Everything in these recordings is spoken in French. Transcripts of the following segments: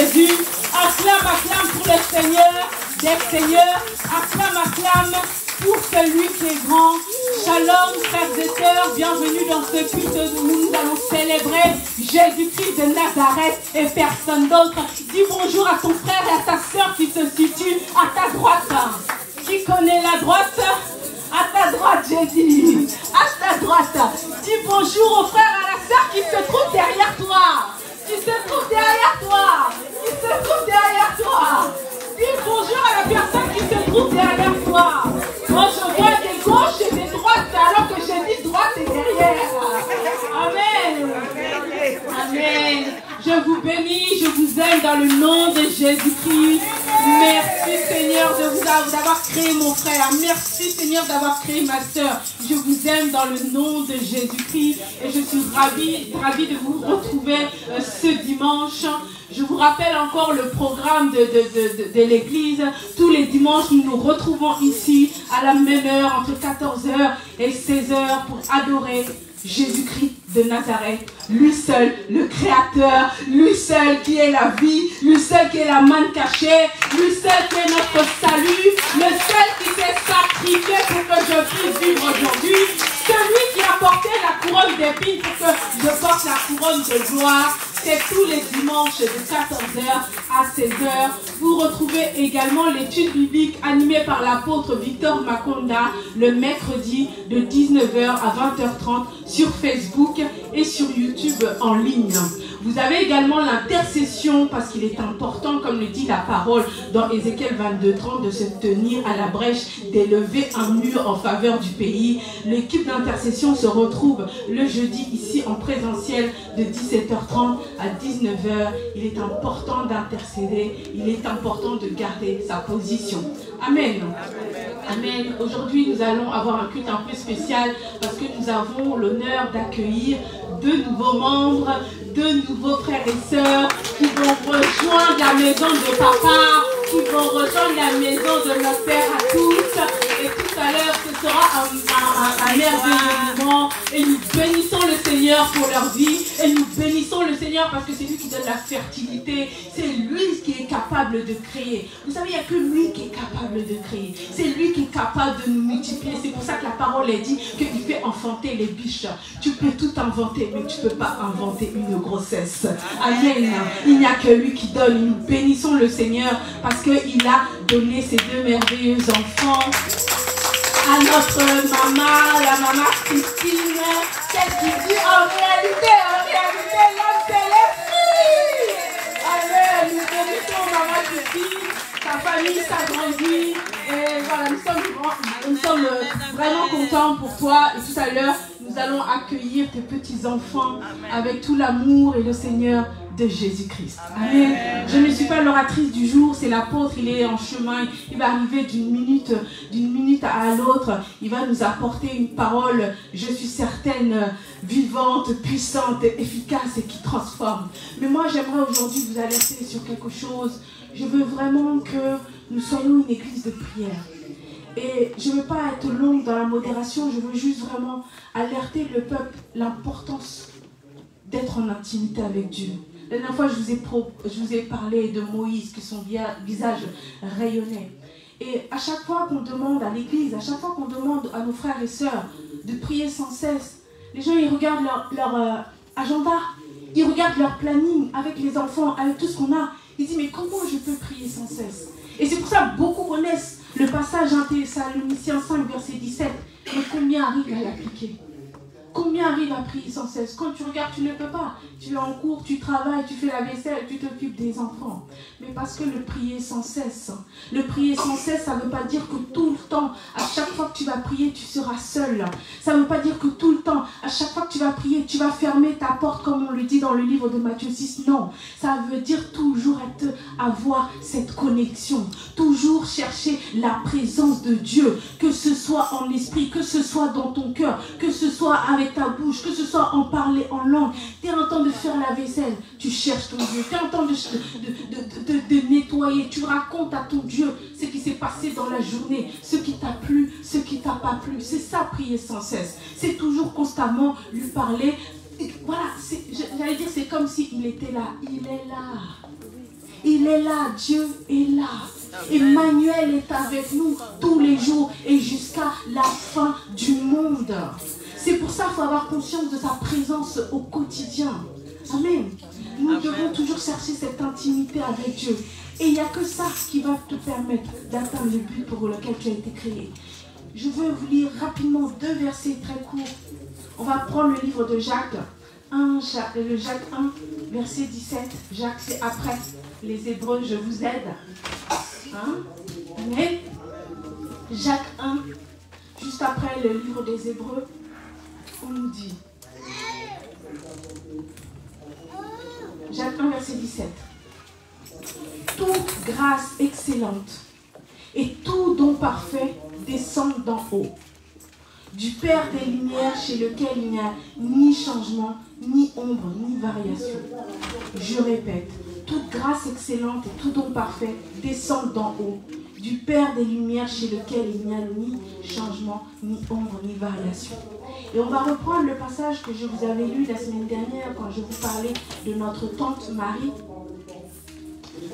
Jésus. Acclame, acclame pour le Seigneur des Seigneurs. Acclame, acclame pour celui qui est grand. Shalom, frères et sœurs, bienvenue dans ce culte où nous allons célébrer Jésus-Christ de Nazareth et personne d'autre. Dis bonjour à ton frère et à ta sœur qui se situe à ta droite. Qui connaît la droite? À ta droite, Jésus. À ta droite. Dis bonjour aux frères et à la sœur qui se trouvent derrière toi. Qui se trouvent derrière toi. Qui se trouvent derrière toi. Dis bonjour à la personne qui se trouve derrière toi. Moi, je vois des gauches et des droites, alors que j'ai dit droite et derrière. Amen. Amen. Je vous bénis, je vous aime dans le nom de Jésus-Christ. Merci Seigneur d'avoir créé mon frère. Merci Seigneur d'avoir créé ma soeur. Je vous aime dans le nom de Jésus-Christ. Et je suis ravie de vous retrouver ce dimanche. Je vous rappelle encore le programme de l'église. Tous les dimanches, nous nous retrouvons ici à la même heure, entre 14h et 16h, pour adorer Jésus-Christ de Nazareth, lui seul, le Créateur, lui seul qui est la vie, lui seul qui est la manne cachée, lui seul qui est notre salut, le seul qui s'est sacrifié pour que je puisse vivre aujourd'hui, celui qui a porté la couronne d'épines pour que je porte la couronne de gloire. C'est tous les dimanches de 14h à 16h. Vous retrouvez également l'étude biblique animée par l'apôtre Victor Makonda le mercredi de 19h à 20h30 sur Facebook et sur YouTube en ligne. Vous avez également l'intercession, parce qu'il est important, comme le dit la parole dans Ézéchiel 22:30, de se tenir à la brèche, d'élever un mur en faveur du pays. L'équipe d'intercession se retrouve le jeudi ici en présentiel de 17h30 à 19h. Il est important d'intercéder, il est important de garder sa position. Amen. Amen. Aujourd'hui, nous allons avoir un culte un peu spécial parce que nous avons l'honneur d'accueillir deux nouveaux membres, deux nouveaux frères et sœurs qui vont rejoindre la maison de papa, qui vont rejoindre la maison de notre Père à tous. Et tout à l'heure, ce sera un merveilleux moment. Et nous bénissons le Seigneur pour leur vie. Et nous bénissons le Seigneur parce que c'est lui qui donne la fertilité. C'est lui qui est capable de créer. Vous savez, il n'y a que lui qui est capable de créer. C'est lui qui est capable de nous multiplier. C'est pour ça que la parole est dit qu'il fait enfanter les biches. Tu peux tout inventer, mais tu ne peux pas inventer une grossesse. Amen. Il n'y a que lui qui donne. Nous bénissons le Seigneur parce qu'il a donné ces deux merveilleux enfants à notre maman, la maman Christine, celle qui dit en réalité, l'homme c'est les filles. Amen. Nous bénissons maman Christine, sa famille s'agrandit. Et voilà, nous sommes vraiment contents pour toi. Et tout à l'heure, nous allons accueillir tes petits-enfants avec tout l'amour et le Seigneur de Jésus-Christ. Amen. Je ne suis pas l'oratrice du jour, c'est l'apôtre, il est en chemin, il va arriver d'une minute à l'autre, il va nous apporter une parole, je suis certaine, vivante, puissante, efficace et qui transforme. Mais moi, j'aimerais aujourd'hui vous alerter sur quelque chose. Je veux vraiment que nous soyons une église de prière. Et je ne veux pas être longue dans la modération, je veux juste vraiment alerter le peuple, l'importance d'être en intimité avec Dieu. La dernière fois, je vous ai parlé de Moïse, que son visage rayonnait. Et à chaque fois qu'on demande à l'église, à chaque fois qu'on demande à nos frères et sœurs de prier sans cesse, les gens, ils regardent leur agenda, ils regardent leur planning avec les enfants, avec tout ce qu'on a. Ils disent, mais comment je peux prier sans cesse? Et c'est pour ça que beaucoup connaissent le passage 1 Thessaloniciens 5, verset 17. Mais combien arrivent à l'appliquer? Combien arrivent à prier sans cesse? Quand tu regardes, tu ne peux pas. Tu es en cours, tu travailles, tu fais la vaisselle, tu t'occupes des enfants. Mais parce que le prier sans cesse, ça ne veut pas dire que tout le temps, à chaque fois que tu vas prier, tu seras seul. Ça ne veut pas dire que tout le temps, à chaque fois que tu vas prier, tu vas fermer ta porte comme on le dit dans le livre de Matthieu 6. Non, ça veut dire toujours avoir cette connexion. Toujours chercher la présence de Dieu. Que ce soit en esprit, que ce soit dans ton cœur, que ce soit avec ta bouche, que ce soit en parler en langue. Tu es en train de faire la vaisselle, tu cherches ton Dieu. Tu es en train de nettoyer, tu racontes à ton Dieu ce qui s'est passé dans la journée, ce qui t'a plu, ce qui t'a pas plu. C'est ça, prier sans cesse. C'est toujours constamment lui parler. Et voilà, j'allais dire, c'est comme s'il était là. Il est là. Il est là, Dieu est là. Emmanuel est avec nous tous les jours et jusqu'à la fin du monde. C'est pour ça qu'il faut avoir conscience de sa présence au quotidien. Amen. Nous devons toujours chercher cette intimité avec Dieu. Et il n'y a que ça qui va te permettre d'atteindre le but pour lequel tu as été créé. Je veux vous lire rapidement 2 versets très courts. On va prendre le livre de Jacques 1, Jacques 1, verset 17. Jacques, c'est après les Hébreux, je vous aide. Amen. Jacques 1, juste après le livre des Hébreux, on nous dit. Jacques 1, verset 17. Toute grâce excellente et tout don parfait descendent d'en haut, du Père des Lumières, chez lequel il n'y a ni changement, ni ombre, ni variation. Je répète, toute grâce excellente et tout don parfait descendent d'en haut, du Père des Lumières, chez lequel il n'y a ni changement, ni ombre, ni variation. Et on va reprendre le passage que je vous avais lu la semaine dernière quand je vous parlais de notre tante Marie,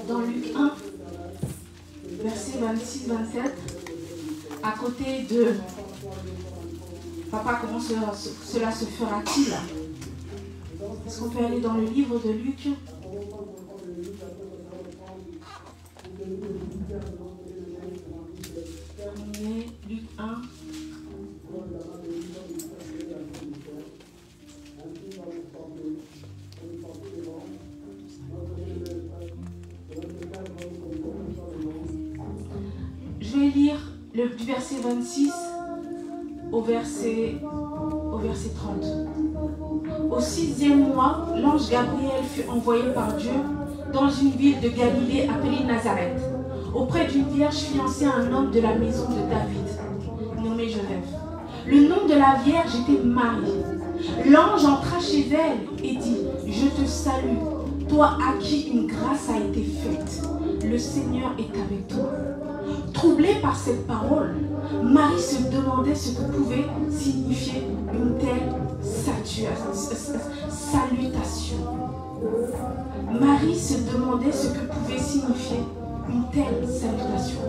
dans Luc 1, verset 26-27, à côté de Papa, comment cela se fera-t-il? Est-ce qu'on peut aller dans le livre de Luc? On est Luc 1. Je vais lire du verset 26 au verset 30. Au 6e mois, l'ange Gabriel fut envoyé par Dieu dans une ville de Galilée appelée Nazareth, auprès d'une vierge fiancée à un homme de la maison de David, nommé Joseph. Le nom de la vierge était Marie. L'ange entra chez elle et dit, « Je te salue, toi à qui une grâce a été faite. Le Seigneur est avec toi. » Troublée par cette parole, Marie se demandait ce que pouvait signifier une telle salutation. Marie se demandait ce que pouvait signifier une telle salutation.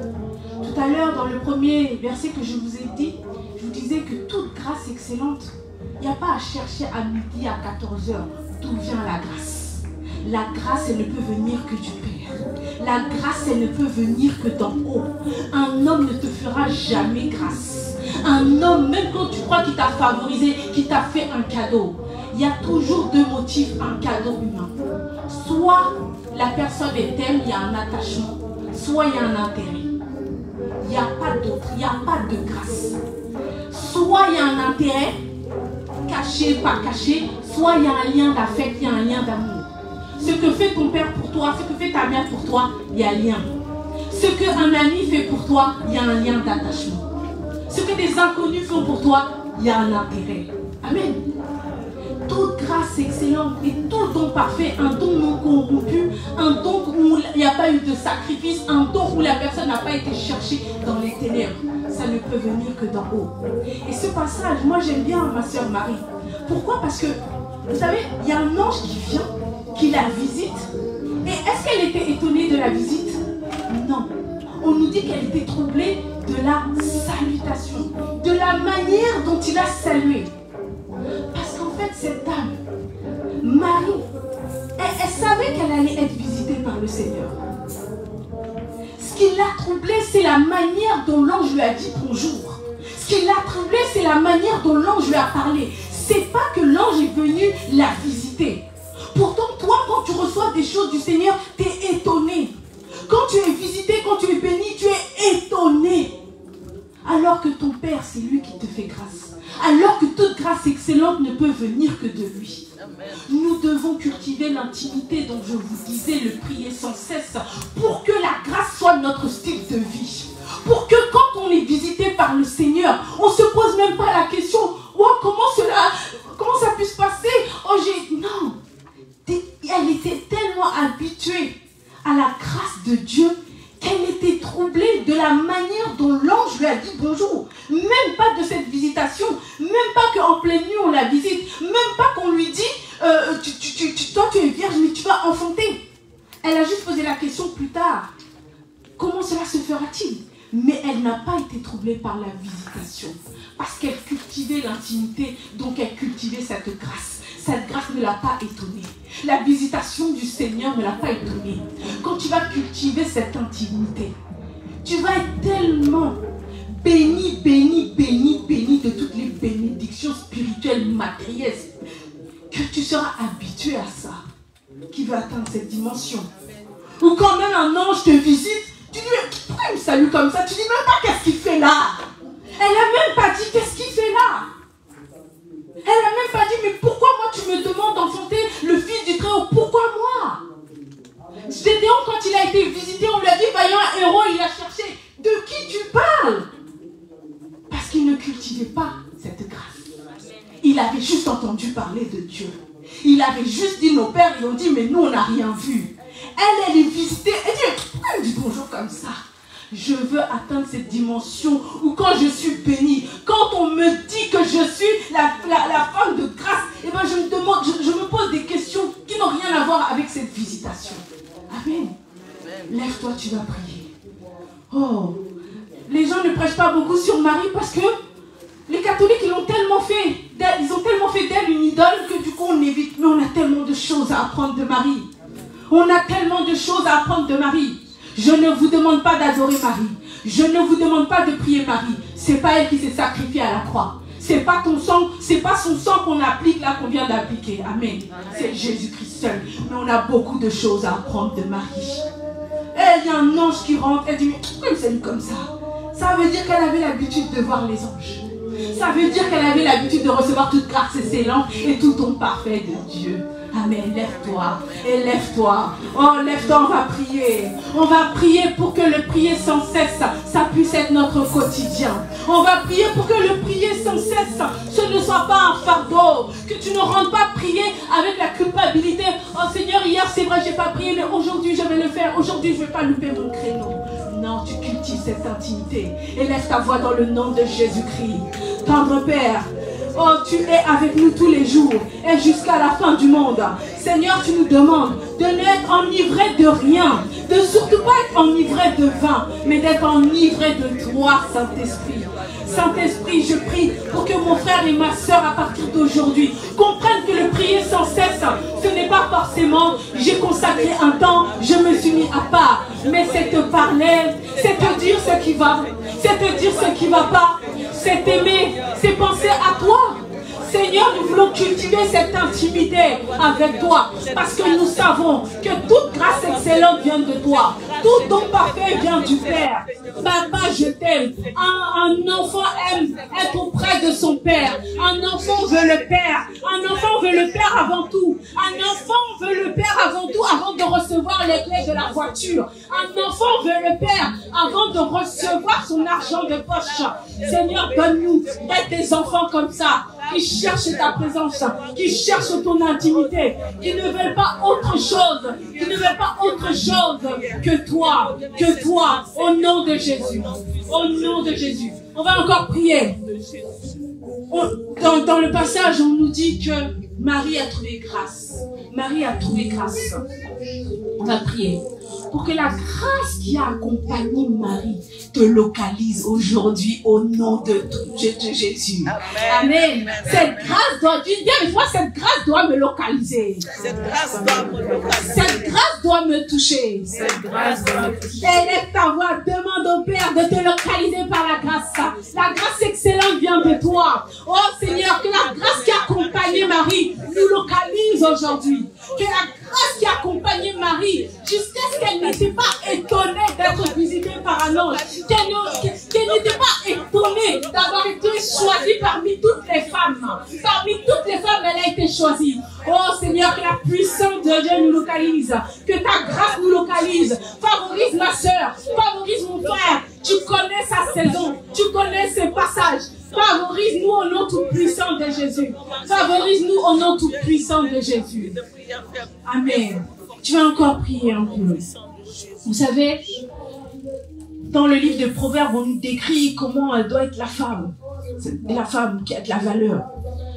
Tout à l'heure, dans le premier verset que je vous ai dit, je vous disais que toute grâce excellente, il n'y a pas à chercher à midi, à 14h, d'où vient la grâce. La grâce, elle ne peut venir que du Père. La grâce, elle ne peut venir que d'en haut. Un homme ne te fera jamais grâce. Un homme, même quand tu crois qu'il t'a favorisé, qu'il t'a fait un cadeau, il y a toujours 2 motifs, un cadeau humain. Soit la personne t'aime, il y a un attachement, soit il y a un intérêt. Il n'y a pas d'autre, il n'y a pas de grâce. Soit il y a un intérêt, caché, pas caché, soit il y a un lien d'affect, il y a un lien d'amour. Ce que fait ton père pour toi, ce que fait ta mère pour toi, il y a un lien. Ce qu'un ami fait pour toi, il y a un lien d'attachement. Ce que des inconnus font pour toi, il y a un intérêt. Amen. Toute grâce excellente et tout don parfait, un don non corrompu, un don où il n'y a pas eu de sacrifice, un don où la personne n'a pas été cherchée dans les ténèbres. Ça ne peut venir que d'en haut. Et ce passage, moi j'aime bien ma soeur Marie. Pourquoi? Parce que, vous savez, il y a un ange qui vient, qui la visite. Et est-ce qu'elle était étonnée de la visite? Non. On nous dit qu'elle était troublée de la salutation, de la manière dont il a salué. Parce qu'en fait, cette dame, Marie, elle savait qu'elle allait être visitée par le Seigneur. Ce qui l'a troublée, c'est la manière dont l'ange lui a dit bonjour. Ce qui l'a troublée, c'est la manière dont l'ange lui a parlé. C'est pas que l'ange est venu la visiter. Pourtant, toi, quand tu reçois des choses du Seigneur, tu es étonné. Quand tu es visité, quand tu es béni, tu es étonné. Alors que ton Père, c'est lui qui te fait grâce. Alors que toute grâce excellente ne peut venir que de lui. Nous devons cultiver l'intimité dont je vous disais, le prier sans cesse, pour que la grâce soit notre style de vie. Pour que quand on est visité par le Seigneur, on ne se pose même pas la question, oh, comment ça peut se passer? Oh, non. Elle était tellement habituée à la grâce de Dieu qu'elle était troublée de la manière dont l'ange lui a dit bonjour. Même pas de cette visitation, même pas qu'en pleine nuit on la visite, même pas qu'on lui dit toi tu es vierge mais tu vas enfanter. Elle a juste posé la question plus tard. Comment cela se fera-t-il? Mais elle n'a pas été troublée par la visitation. Parce qu'elle cultivait l'intimité, donc elle cultivait cette grâce. Cette grâce ne l'a pas étonnée. La visitation du Seigneur ne l'a pas étonnée. Quand tu vas cultiver cette intimité, tu vas être tellement béni, béni, béni, béni de toutes les bénédictions spirituelles, matérielles, que tu seras habitué à ça, qui va atteindre cette dimension. Ou quand même un ange te visite, tu dis, mais pourquoi il me salue comme ça? Tu dis même pas qu'est-ce qu'il fait là. Elle n'a même pas dit qu'est-ce qu'il fait là. Elle n'a même pas dit, mais pourquoi moi tu me demandes d'enfanter le fils du Très-Haut? Pourquoi moi? Gédéon, quand il a été visité, on lui a dit, vaillant héros, il a cherché. De qui tu parles? Parce qu'il ne cultivait pas cette grâce. Il avait juste entendu parler de Dieu. Il avait juste dit, nos pères, ils ont dit, mais nous, on n'a rien vu. Elle est visitée. Elle dit, pourquoi elle me dit bonjour comme ça? Je veux atteindre cette dimension où quand je suis bénie, quand on me dit que je suis la femme de grâce, et ben je me demande, je me pose des questions qui n'ont rien à voir avec cette visitation. Amen. Lève-toi, tu vas prier. Oh, les gens ne prêchent pas beaucoup sur Marie parce que les catholiques, ils ont tellement fait d'elle une idole que du coup on évite. Mais on a tellement de choses à apprendre de Marie. On a tellement de choses à apprendre de Marie. Je ne vous demande pas d'adorer Marie. Je ne vous demande pas de prier Marie. C'est pas elle qui s'est sacrifiée à la croix. C'est pas ton sang, c'est pas son sang qu'on applique là, qu'on vient d'appliquer. Amen. C'est Jésus-Christ seul. Mais on a beaucoup de choses à apprendre de Marie. Et il y a un ange qui rentre. Elle dit, mais pourquoi il me salue comme ça? Ça veut dire qu'elle avait l'habitude de voir les anges. Ça veut dire qu'elle avait l'habitude de recevoir toute grâce excellente et tout don parfait de Dieu. Amen, lève-toi, et lève-toi. Oh, lève-toi, on va prier. On va prier pour que le prier sans cesse, ça puisse être notre quotidien. On va prier pour que le prier sans cesse, ce ne soit pas un fardeau. Que tu ne rentres pas prier avec la culpabilité. Oh Seigneur, hier c'est vrai, j'ai pas prié, mais aujourd'hui je vais le faire. Aujourd'hui je ne vais pas louper mon créneau. Non, tu cultives cette intimité. Élève ta voix dans le nom de Jésus-Christ. Tendre Père, oh, tu es avec nous tous les jours et jusqu'à la fin du monde. Seigneur, tu nous demandes de n'être enivré de rien, de surtout pas être enivré de vin, mais d'être enivré de toi, Saint-Esprit. Saint-Esprit, je prie pour que mon frère et ma soeur, à partir d'aujourd'hui, comprennent que le prier sans cesse, ce n'est pas forcément j'ai consacré un temps, je me suis mis à part, mais c'est te parler, c'est te dire ce qui va, c'est te dire ce qui ne va pas, c'est t'aimer, c'est penser à toi. Seigneur, nous voulons cultiver cette intimité avec toi parce que nous savons que toute grâce excellente vient de toi. Tout don parfait vient du Père. Papa, je t'aime. Un enfant aime être auprès de son Père. Un enfant veut le Père. Un enfant veut le Père avant tout. Un enfant veut le Père avant tout, avant de recevoir les clés de la voiture. Un enfant veut le Père avant de recevoir son argent de poche. Seigneur, donne-nous d'être des enfants comme ça, qui cherchent ta présence, qui cherchent ton intimité, qui ne veulent pas autre chose, que toi, au nom de Jésus. Au nom de Jésus. On va encore prier. Dans le passage, on nous dit que Marie a trouvé grâce. Marie a trouvé grâce. On va prier pour que la grâce qui a accompagné Marie te localise aujourd'hui au nom de Jésus. Amen. Cette grâce doit, cette grâce doit me localiser. Cette grâce doit me localiser. Cette grâce doit me toucher. Cette grâce doit me toucher. Élève ta voix, demande au Père de te localiser par la grâce. La grâce excellente vient de toi. Oh Seigneur, que la grâce qui a accompagné Marie nous localise aujourd'hui. Que la grâce qui a accompagné Marie jusqu'à ce qu'elle n'était pas étonnée d'être visitée par un ange. Qu'elle n'était pas étonnée d'avoir été choisie parmi toutes les femmes. Parmi toutes les femmes, elle a été choisie. Oh Seigneur, que la puissance de Dieu nous localise. Que ta grâce nous localise. Favorise ma soeur. Favorise mon frère. Tu connais sa saison. Tu connais ses passages. Favorise-nous au nom tout-puissant de Jésus. Favorise-nous au nom tout-puissant de Jésus. Amen. Tu vas encore prier un peu. Vous savez, dans le livre de Proverbes, on nous décrit comment elle doit être la femme. C'est la femme qui a de la valeur.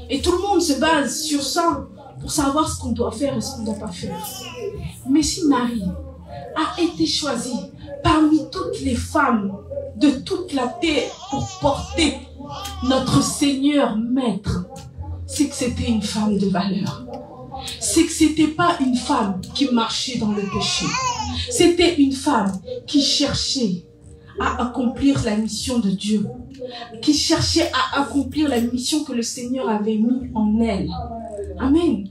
Et tout le monde se base sur ça pour savoir ce qu'on doit faire et ce qu'on ne doit pas faire. Mais si Marie a été choisie parmi toutes les femmes de toute la terre pour porter notre Seigneur Maître, c'est que c'était une femme de valeur. C'est que c'était pas une femme qui marchait dans le péché. C'était une femme qui cherchait à accomplir la mission de Dieu, qui cherchait à accomplir la mission que le Seigneur avait mis en elle. Amen.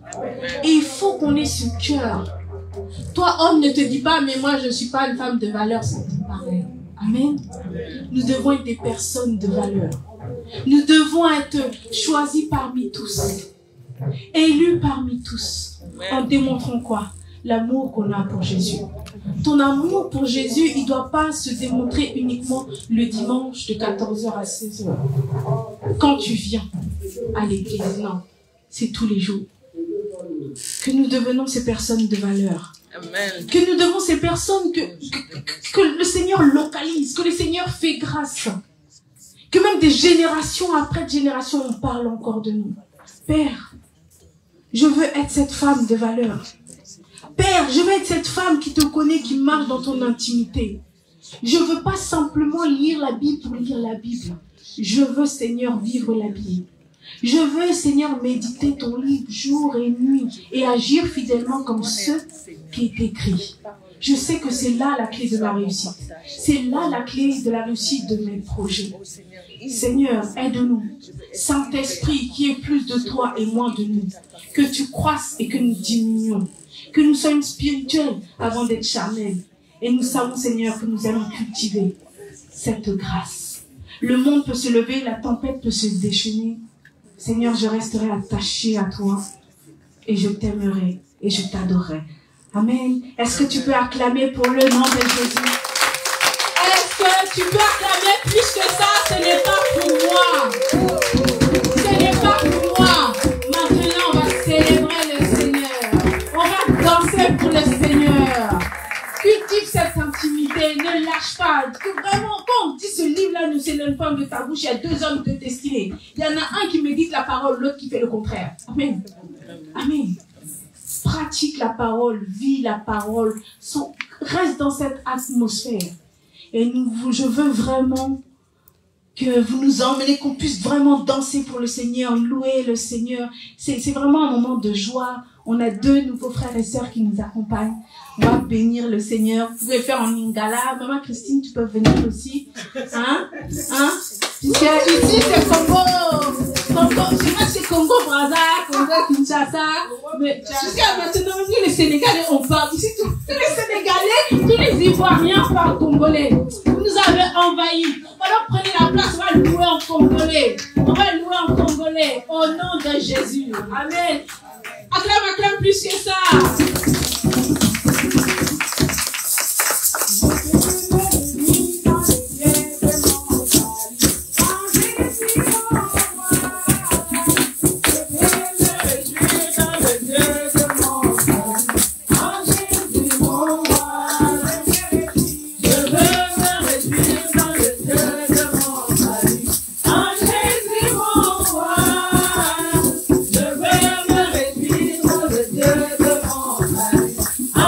Et il faut qu'on ait ce cœur. Toi, homme, ne te dis pas, mais moi, je ne suis pas une femme de valeur, ça te paraît. Amen. Nous devons être des personnes de valeur. Nous devons être choisis parmi tous, élus parmi tous, en démontrant quoi? L'amour qu'on a pour Jésus. Ton amour pour Jésus, il ne doit pas se démontrer uniquement le dimanche de 14h à 16h. Quand tu viens à l'église, non. C'est tous les jours. Que nous devenons ces personnes de valeur. Amen. Que nous devenons ces personnes que le Seigneur localise, que le Seigneur fait grâce. Que même des générations après générations, on parle encore de nous. Père, je veux être cette femme de valeur. Père, je veux être cette femme qui te connaît, qui marche dans ton intimité. Je ne veux pas simplement lire la Bible pour lire la Bible. Je veux, Seigneur, vivre la Bible. Je veux, Seigneur, méditer ton livre jour et nuit et agir fidèlement comme ce qui est écrit. Je sais que c'est là la clé de la réussite. C'est là la clé de la réussite de mes projets. Seigneur, aide-nous. Saint-Esprit, qui est plus de toi et moins de nous. Que tu croisses et que nous diminuions. Que nous soyons spirituels avant d'être charnels. Et nous savons, Seigneur, que nous allons cultiver cette grâce. Le monde peut se lever, la tempête peut se déchaîner. Seigneur, je resterai attaché à toi et je t'aimerai et je t'adorerai. Amen. Est-ce que tu peux acclamer pour le nom de Jésus? Est-ce que tu peux acclamer plus que ça? Ce n'est pas pour moi. Ce n'est pas pour moi. Maintenant, on va célébrer le Seigneur. On va danser pour le Seigneur. Cultive cette intimité, ne lâche pas. Que vraiment, quand on dit ce livre-là ne s'éloigne pas de ta bouche, il y a deux hommes de destinée. Il y en a un qui médite la parole, l'autre qui fait le contraire. Amen. Amen. Pratique la parole, vis la parole, reste dans cette atmosphère. Et je veux vraiment que vous nous emmenez, qu'on puisse vraiment danser pour le Seigneur, louer le Seigneur. C'est vraiment un moment de joie. On a deux nouveaux frères et sœurs qui nous accompagnent. On va bénir le Seigneur. Vous pouvez faire en lingala. Maman Christine, tu peux venir aussi. Hein? Puisque ici, c'est Congo. Je sais pas si c'est Congo, Brazza, Congo, Kinshasa. Mais jusqu'à maintenant, nous, les Sénégalais, on parle. Ici, tous les Sénégalais, tous les Ivoiriens parlent congolais. Vous nous avez envahis. Alors, prenez la place, on va louer en congolais. On va louer en congolais. Au nom de Jésus. Amen. Acclame plus que ça. I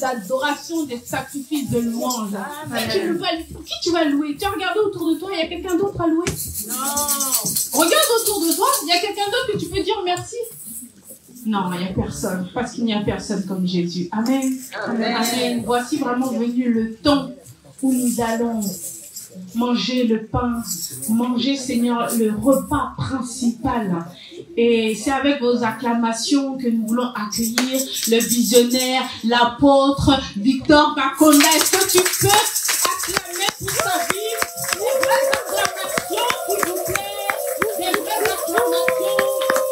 D'adoration, des sacrifices de louange. Qui tu vas louer? Tu as regardé autour de toi, il y a quelqu'un d'autre à louer? Non. Regarde autour de toi, il y a quelqu'un d'autre que tu peux dire merci? Non, il n'y a personne, parce qu'il n'y a personne comme Jésus. Amen. Amen. Amen. Voici vraiment venu le temps où nous allons manger le pain, manger, Seigneur, le repas principal. Et c'est avec vos acclamations que nous voulons accueillir le visionnaire, l'apôtre Victor Bakonda. Est-ce que tu peux acclamer pour sa vie? Des vraies acclamations, s'il vous plaît. Des vraies acclamations.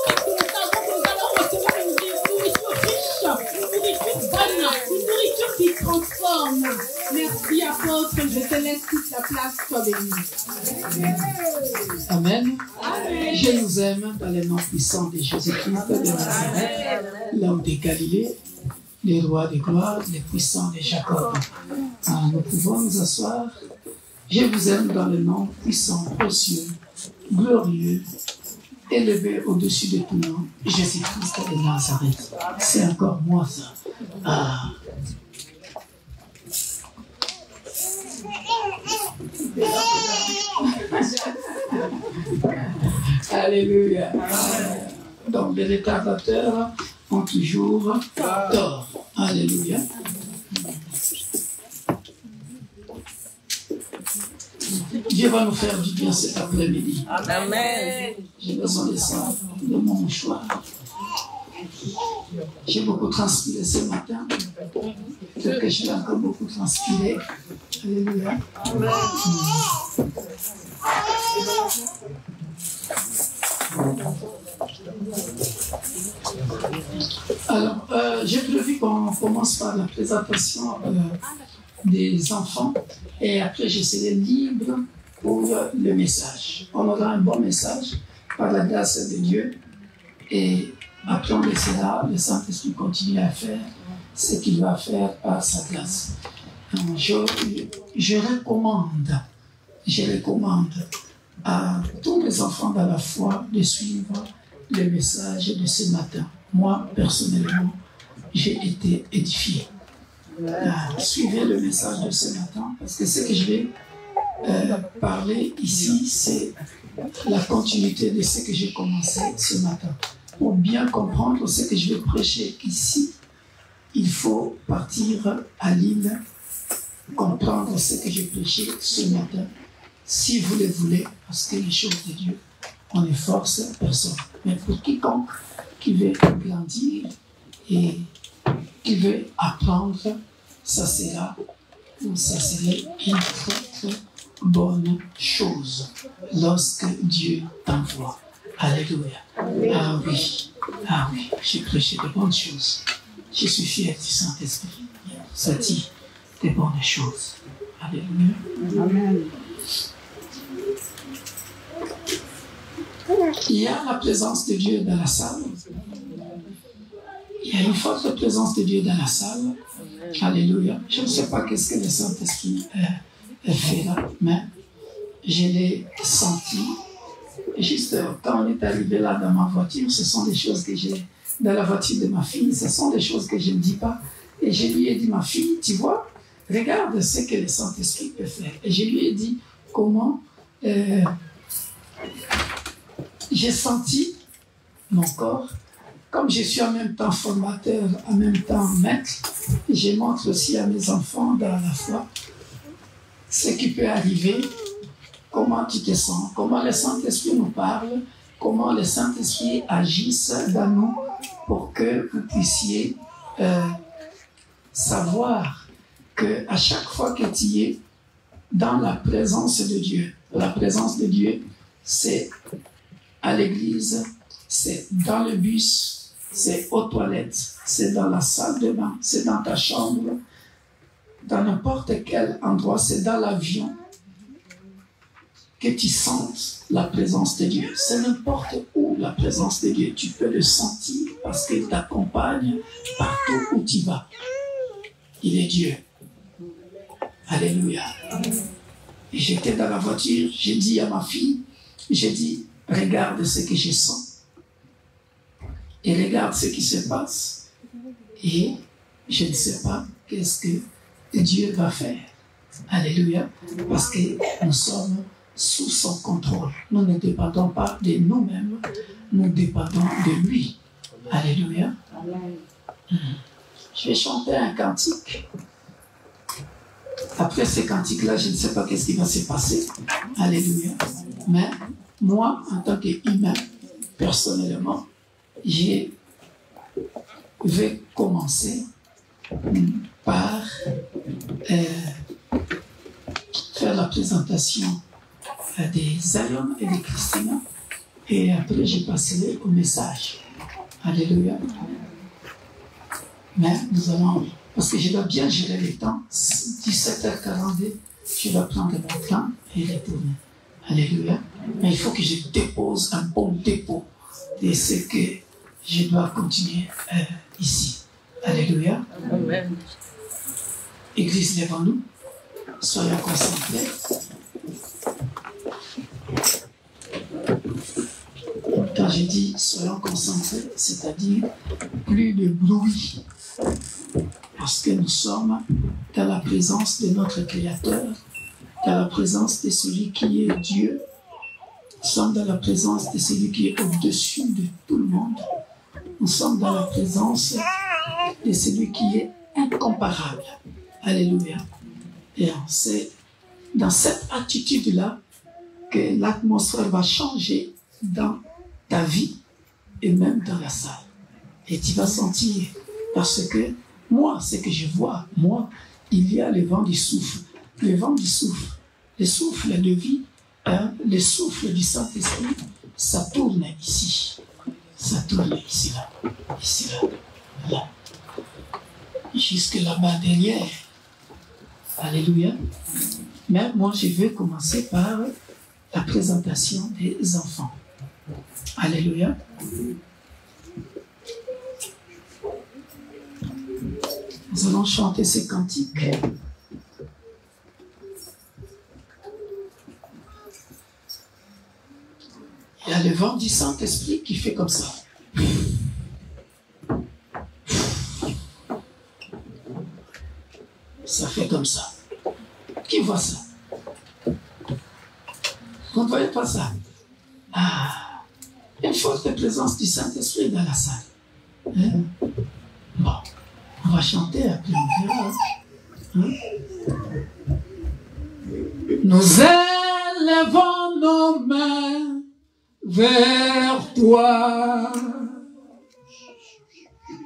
Parce que nous savons que nous allons recevoir une nourriture riche, une nourriture bonne, une nourriture qui transforme. Merci, apôtre. Je te laisse toute la place. Sois béni. Amen. Amen. Je nous aime dans le nom puissant de Jésus-Christ de Nazareth, l'homme de Galilée, le roi de gloire, le puissant de Jacob. Nous pouvons nous asseoir. Je vous aime dans le nom puissant, précieux, glorieux, élevé au-dessus de tout nom, Jésus-Christ de Nazareth. C'est encore moi ça. Alléluia. Donc les retardateurs ont toujours tort. Alléluia. Dieu va nous faire du bien cet après-midi. Amen. J'ai besoin de ça, de mon mouchoir. J'ai beaucoup transpiré ce matin. Peut-être que je vais encore beaucoup transpirer. Alléluia. Alors, j'ai prévu qu'on commence par la présentation des enfants et après je serai libre pour le message. On aura un bon message par la grâce de Dieu et après on laissera le Saint-Esprit continuer à faire ce qu'il va faire par sa grâce. Je recommande à tous les enfants de la foi de suivre le message de ce matin. Moi, personnellement, j'ai été édifié. Suivez le message de ce matin, parce que ce que je vais parler ici, c'est la continuité de ce que j'ai commencé ce matin. Pour bien comprendre ce que je vais prêcher ici, il faut partir à l'île, comprendre ce que j'ai prêché ce matin, si vous le voulez, parce que les choses de Dieu, on ne force personne. Mais pour quiconque qui veut grandir et qui veut apprendre, ça serait une très très bonne chose lorsque Dieu t'envoie. Alléluia. Ah oui, j'ai prêché de bonnes choses. Je suis fier du Saint-Esprit. Ça dit de bonnes choses. Alléluia. Amen. Il y a la présence de Dieu dans la salle. Il y a une forte présence de Dieu dans la salle. Alléluia. Je ne sais pas qu'est-ce que le Saint-Esprit fait là, mais je l'ai senti. Juste quand on est arrivé là dans ma voiture, ce sont des choses que j'ai dans la voiture de ma fille, ce sont des choses que je ne dis pas. Et je lui ai dit, ma fille, tu vois, regarde ce que le Saint-Esprit peut faire. Et je lui ai dit comment j'ai senti mon corps, comme je suis en même temps formateur, en même temps maître, je montre aussi à mes enfants dans la foi ce qui peut arriver, comment tu te sens, comment le Saint-Esprit nous parle, comment le Saint-Esprit agisse dans nous pour que vous puissiez savoir qu'à chaque fois que tu es dans la présence de Dieu, la présence de Dieu, c'est à l'église, c'est dans le bus, c'est aux toilettes, c'est dans la salle de bain, c'est dans ta chambre, dans n'importe quel endroit, c'est dans l'avion que tu sentes la présence de Dieu. C'est n'importe où la présence de Dieu. Tu peux le sentir parce qu'il t'accompagne partout où tu vas. Il est Dieu. Alléluia. Et j'étais dans la voiture, j'ai dit à ma fille, j'ai dit, regarde ce que je sens. Et regarde ce qui se passe. Et je ne sais pas qu'est-ce que Dieu va faire. Alléluia. Parce que nous sommes sous son contrôle. Nous ne dépendons pas de nous-mêmes, nous dépendons de lui. Alléluia. Amen. Je vais chanter un cantique Après ces cantiques-là, je ne sais pas qu'est-ce qui va se passer. Alléluia. Mais moi, en tant qu'humain, personnellement, je vais commencer par faire la présentation des Zion et des Christina. Et après, je passerai au message. Alléluia. Mais nous allons, parce que je dois bien gérer les temps, 17h42, je dois prendre mon plan et retourner. Alléluia. Mais il faut que je dépose un bon dépôt de ce que je dois continuer ici. Alléluia. Amen. Église devant nous, soyons concentrés. Quand je dis soyons concentrés, c'est-à-dire plus de bruit. Parce que nous sommes dans la présence de notre Créateur, dans la présence de celui qui est Dieu. Nous sommes dans la présence de celui qui est au-dessus de tout le monde. Nous sommes dans la présence de celui qui est incomparable. Alléluia. Et c'est dans cette attitude-là que l'atmosphère va changer dans ta vie et même dans la salle. Et tu vas sentir, parce que moi, ce que je vois, moi, il y a le vent du souffle. Le vent du souffle, le souffle de vie, le souffle du Saint-Esprit, ça tourne ici. Ça tourne ici, là, là. Jusque là-bas derrière. Alléluia. Mais moi, je vais commencer par la présentation des enfants. Alléluia. Nous allons chanter ces cantiques. Il y a le vent du Saint-Esprit qui fait comme ça. Ça fait comme ça. Qui voit ça? Vous ne voyez pas ça? Ah, une forte présence du Saint-Esprit dans la salle. Hein? Bon, on va chanter après on verra. Hein? Nous élevons nos mains vers toi.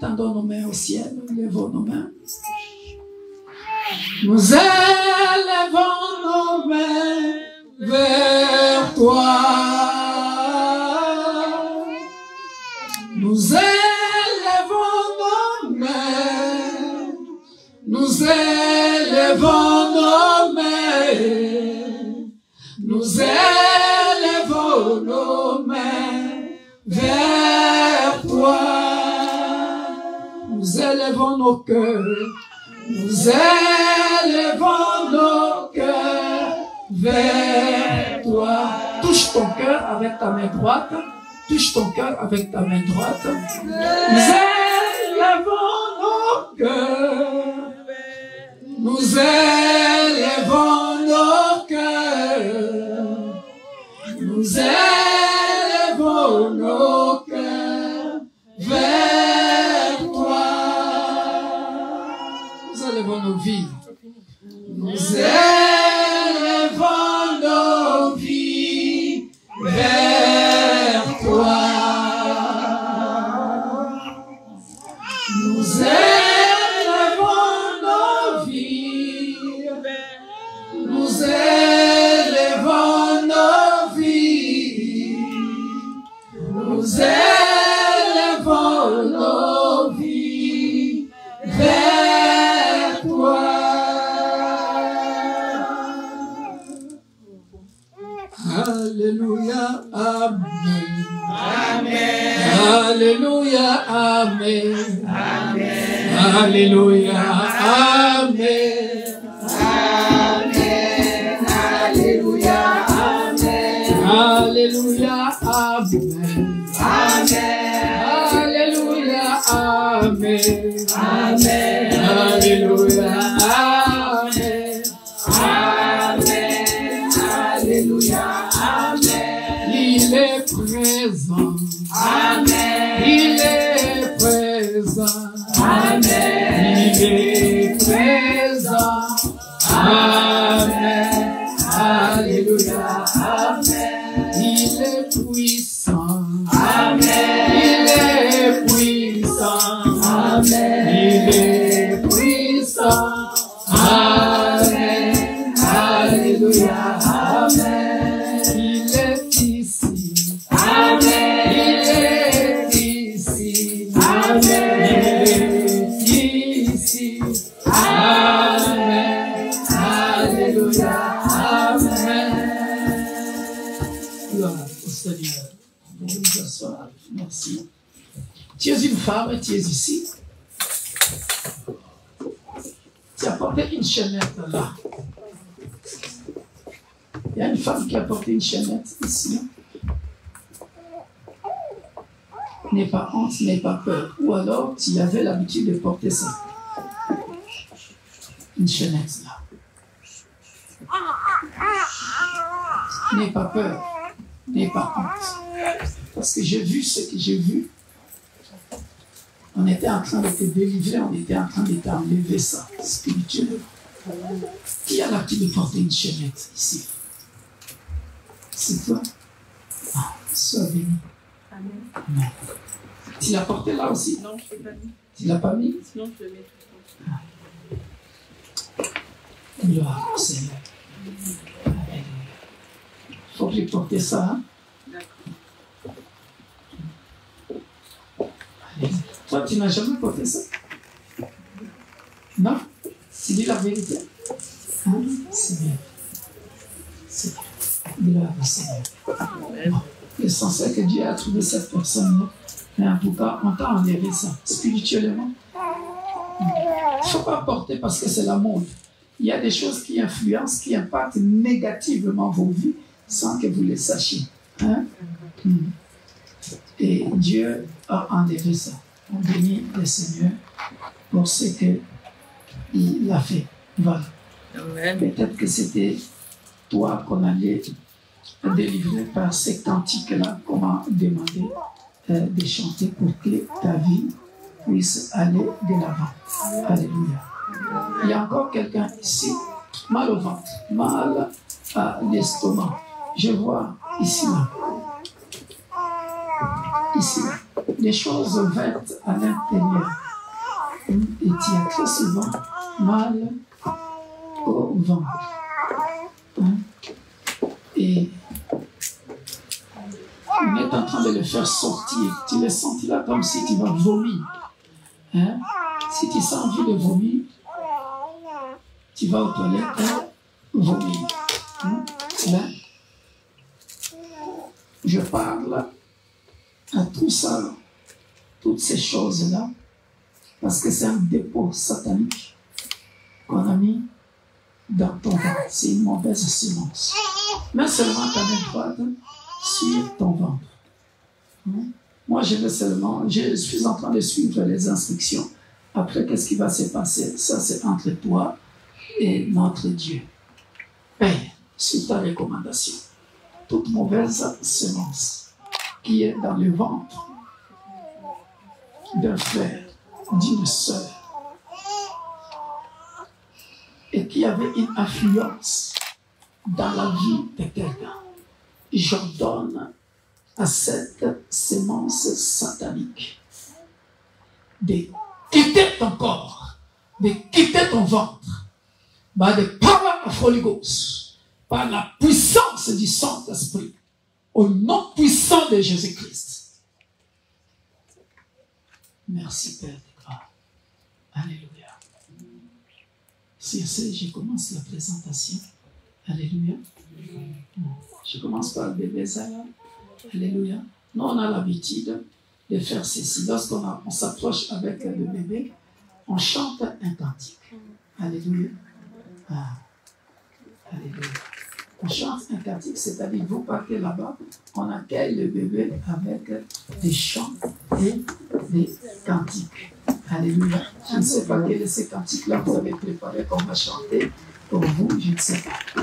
Tendons nos mains au ciel, levons nos mains. Nous élevons nos mains vers toi. Nous élevons nos mains. Nous élevons nos mains. Nous élevons nos mains vers toi. Nous élevons nos cœurs. Nous élevons nos cœurs vers toi. Touche ton cœur avec ta main droite. Touche ton cœur avec ta main droite. Nous élevons nos cœurs. Nous élevons nos cœurs. Nous élevons nos cœurs vers toi. Nous élevons nos vies. Nous élevons nos vies vers toi. Nous élevons nos vies. Nous élevons nos vies. Nous élevons nos vies vers toi. Alléluia, Amen. Amen. Alléluia, Amen. Amen. Alléluia, Amen. Amen. Alléluia, Amen. Alléluia, Amen. Amen. Alléluia, Amen. Amen. Alléluia, Amen. Amen. Alléluia, Amen. Il est présent. Amen. Il est présent. Amen. Il est présent. vous asseoir. Merci. Tu es une femme, tu es ici. Tu as porté une chaînette là. Il y a une femme qui a porté une chaînette ici. N'aie pas honte, n'aie pas peur. Ou alors, tu avais l'habitude de porter ça. Une chaînette là. N'aie pas peur, n'aie pas honte. Parce que j'ai vu ce que j'ai vu. On était en train de te délivrer, on était en train de t'enlever ça, spirituellement. Qui a l'habitude de porter une chaînette ici? C'est toi? Ah, sois béni. Amen. Tu l'as porté là aussi? Non, je ne l'ai pas mis. Tu l'as pas mis? Sinon, je le mets tout le temps. Gloire au Seigneur. Amen. Il faut que je porte ça. Hein? Allez. Toi, tu n'as jamais porté ça? Non? Tu dis la vérité? Hein? C'est bien. C'est bien. Gloire au Seigneur. Bon. L'essentiel que Dieu a trouvé cette personne-là. Mais en tout cas, on t'a enlevé ça. Spirituellement. Il ne faut pas porter parce que c'est la mode. Il y a des choses qui influencent, qui impactent négativement vos vies sans que vous les sachiez. Hein? Et Dieu a enlevé ça. On bénit le Seigneur pour ce qu'il a fait. Voilà. Peut-être que c'était toi qu'on allait délivrer par ces cantiques-là qu'on m'a demandé de chanter pour que ta vie puisse aller de l'avant. Alléluia. Il y a encore quelqu'un ici, mal au ventre, mal à l'estomac. Je vois ici, là. Ici, là. Des choses vertes à l'intérieur. Et tu as très souvent mal au ventre. Hein? Et on est en train de le faire sortir. Tu le sens là comme si tu vas vomir. Hein? Si tu sens envie de vomir, tu vas aux toilettes et vomir. Hein? Là, je parle à tout ça, toutes ces choses-là, parce que c'est un dépôt satanique qu'on a mis dans ton ventre. C'est une mauvaise semence. Mais seulement ta main droite sur ton ventre. Hein? Moi, je suis en train de suivre les instructions. Après, qu'est-ce qui va se passer? Ça, c'est entre toi et notre Dieu. Père, sur ta recommandation, toute mauvaise semence qui est dans le ventre d'un frère, d'une sœur, et qui avait une influence dans la vie de quelqu'un, j'ordonne à cette semence satanique de quitter ton corps, de quitter ton ventre, by the power of Holy Ghost, par la puissance du Saint-Esprit, au nom puissant de Jésus-Christ. Merci Père de gloire. Alléluia. Sur ce, je commence la présentation. Alléluia. Je commence par le bébé Zaya. Alléluia. Nous, on a l'habitude de faire ceci. Lorsqu'on s'approche avec le bébé, on chante un cantique. Alléluia. Ah. Alléluia. On chante un cantique, c'est-à-dire vous partez là-bas, on accueille le bébé avec des chants et des cantiques. Alléluia. Je ne sais pas quel est ce cantique-là que vous avez préparé qu'on va chanter pour vous, je ne sais pas.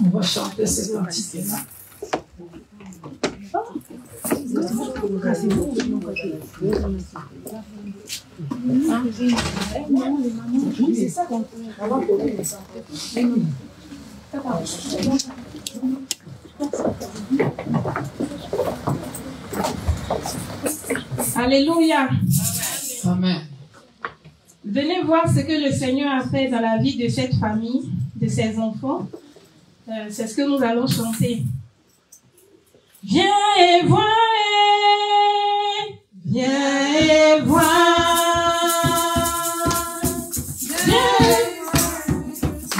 On va chanter ce cantique-là. Alléluia. Amen. Venez voir ce que le Seigneur a fait dans la vie de cette famille, de ses enfants. C'est ce que nous allons chanter. Viens et vois, viens et vois.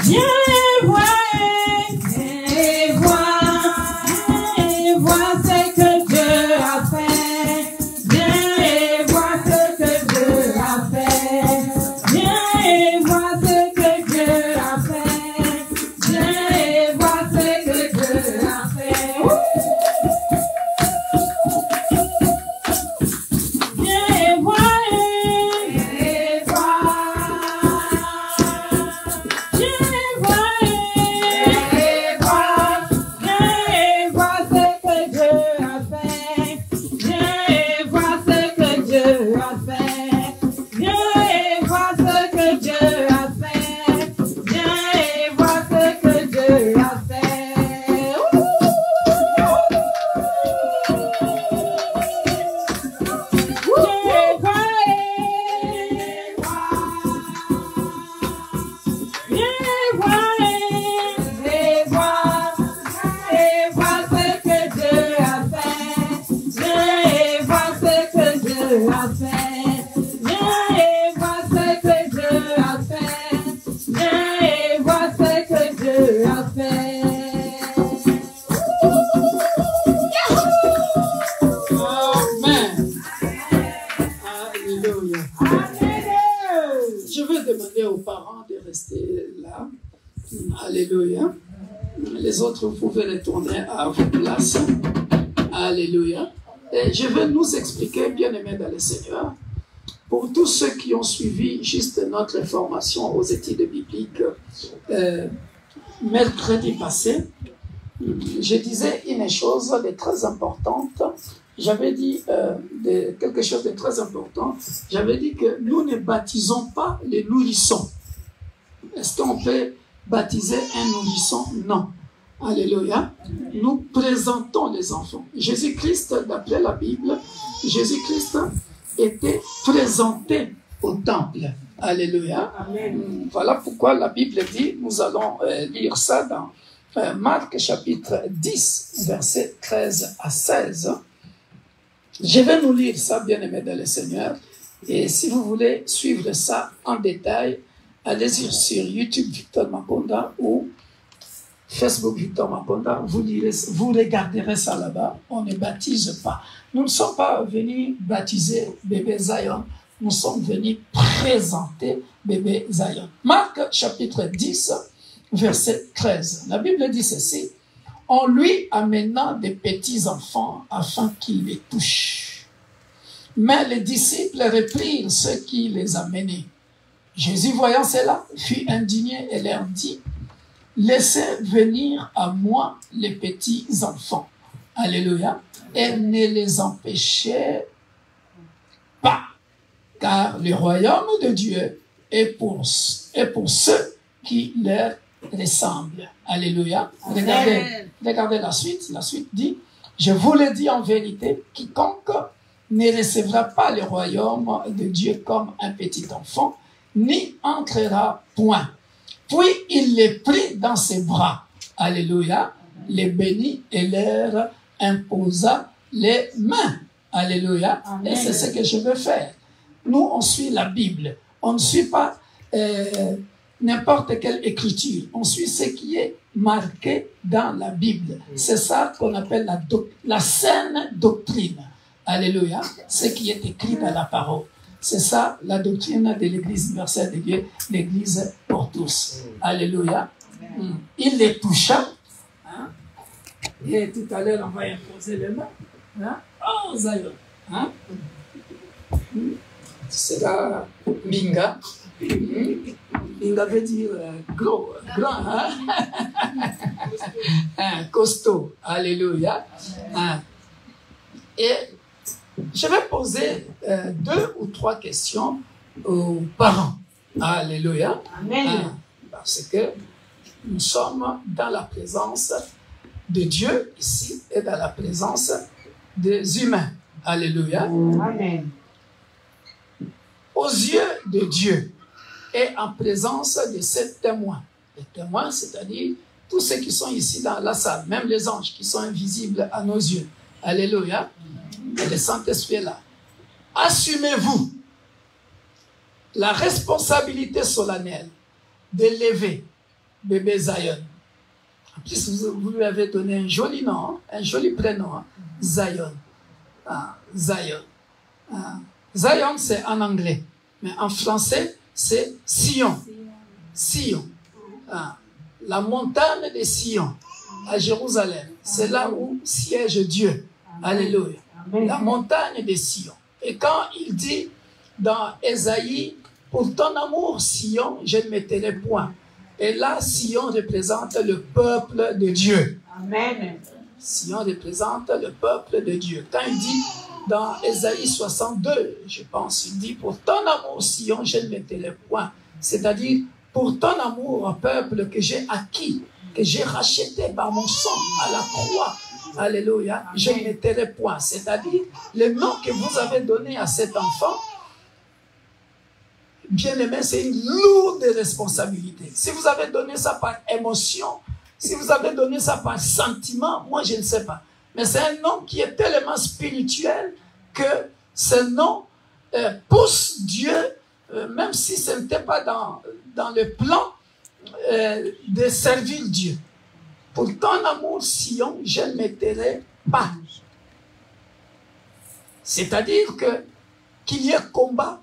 Viens et vois, ce que Dieu a fait. Viens et vois ce que Dieu a fait. Viens et vois ce que Dieu a fait. Viens et vois ce que Dieu a fait. Viens et vois, Alléluia. Les autres, vous pouvez retourner à vos places. Alléluia. Et je vais nous expliquer, bien-aimés dans le Seigneur, pour tous ceux qui ont suivi juste notre formation aux études bibliques, mercredi passé, je disais une chose de très importante. J'avais dit quelque chose de très important. J'avais dit que nous ne baptisons pas les nourrissons. Est-ce qu'on peut baptiser un nourrisson? Non. Alléluia. Nous présentons les enfants. Jésus-Christ, d'après la Bible, Jésus-Christ était présenté au temple. Alléluia. Amen. Voilà pourquoi la Bible dit, nous allons lire ça dans Marc chapitre 10, versets 13 à 16. Je vais nous lire ça, bien-aimés dans le Seigneur. Et si vous voulez suivre ça en détail, allez-y sur YouTube Victor Maponda ou Facebook Victor Maponda, vous regarderez ça là-bas. On ne baptise pas. Nous ne sommes pas venus baptiser bébé Zion, nous sommes venus présenter bébé Zion. Marc chapitre 10, verset 13. La Bible dit ceci: en lui amenant des petits enfants afin qu'ils les touchent. Mais les disciples reprirent ceux qui les amenaient. Jésus, voyant cela, fut indigné et leur dit: laissez venir à moi les petits enfants. Alléluia. Et ne les empêchez pas, car le royaume de Dieu est pour ceux qui leur ressemblent. Alléluia. Regardez la suite. La suite dit: je vous le dis en vérité, quiconque ne recevra pas le royaume de Dieu comme un petit enfant, n'y entrera point. Puis il les prit dans ses bras. Alléluia. Les bénit et leur imposa les mains. Alléluia. Amen. Et c'est ce que je veux faire. Nous, on suit la Bible. On ne suit pas n'importe quelle écriture. On suit ce qui est marqué dans la Bible. C'est ça qu'on appelle la saine doctrine. Alléluia. Ce qui est écrit dans la parole. C'est ça la doctrine de l'Église universelle de Dieu, l'Église pour tous. Alléluia. Il les toucha. Hein? Et tout à l'heure, on va imposer les mains. Hein? Oh, Zion. Hein? C'est la Binga. Binga veut dire gros, grand. Hein? Costaud. Alléluia. Hein? Et je vais poser 2 ou 3 questions aux parents. Alléluia. Amen. Parce que nous sommes dans la présence de Dieu ici et dans la présence des humains. Alléluia. Amen. Aux yeux de Dieu et en présence de ces témoins. Les témoins, c'est-à-dire tous ceux qui sont ici dans la salle, même les anges qui sont invisibles à nos yeux. Alléluia. Et le Saint-Esprit est là. assumez-vous la responsabilité solennelle d'élever bébé Zion. En plus, vous lui avez donné un joli nom, un joli prénom, hein? Zion. Ah, Zion. Ah. Zion, c'est en anglais, mais en français, c'est Sion. Sion. Ah. La montagne de Sion, à Jérusalem. C'est là où siège Dieu. Alléluia. La montagne de Sion. Et quand il dit dans Ésaïe, pour ton amour, Sion, je ne me tairai point. Et là, Sion représente le peuple de Dieu. Amen. Sion représente le peuple de Dieu. Quand il dit dans Ésaïe 62, je pense, il dit, pour ton amour, Sion, je ne me tairai point. C'est-à-dire, pour ton amour, peuple que j'ai acquis, que j'ai racheté par mon sang à la croix. Alléluia. Je ne me tairai point. C'est-à-dire, le nom que vous avez donné à cet enfant, bien aimé, c'est une lourde responsabilité. Si vous avez donné ça par émotion, si vous avez donné ça par sentiment, moi je ne sais pas. Mais c'est un nom qui est tellement spirituel que ce nom pousse Dieu, même si ce n'était pas dans le plan de servir Dieu. Pour ton amour, Sion, je ne me tairai pas. C'est-à-dire qu'il y ait combat,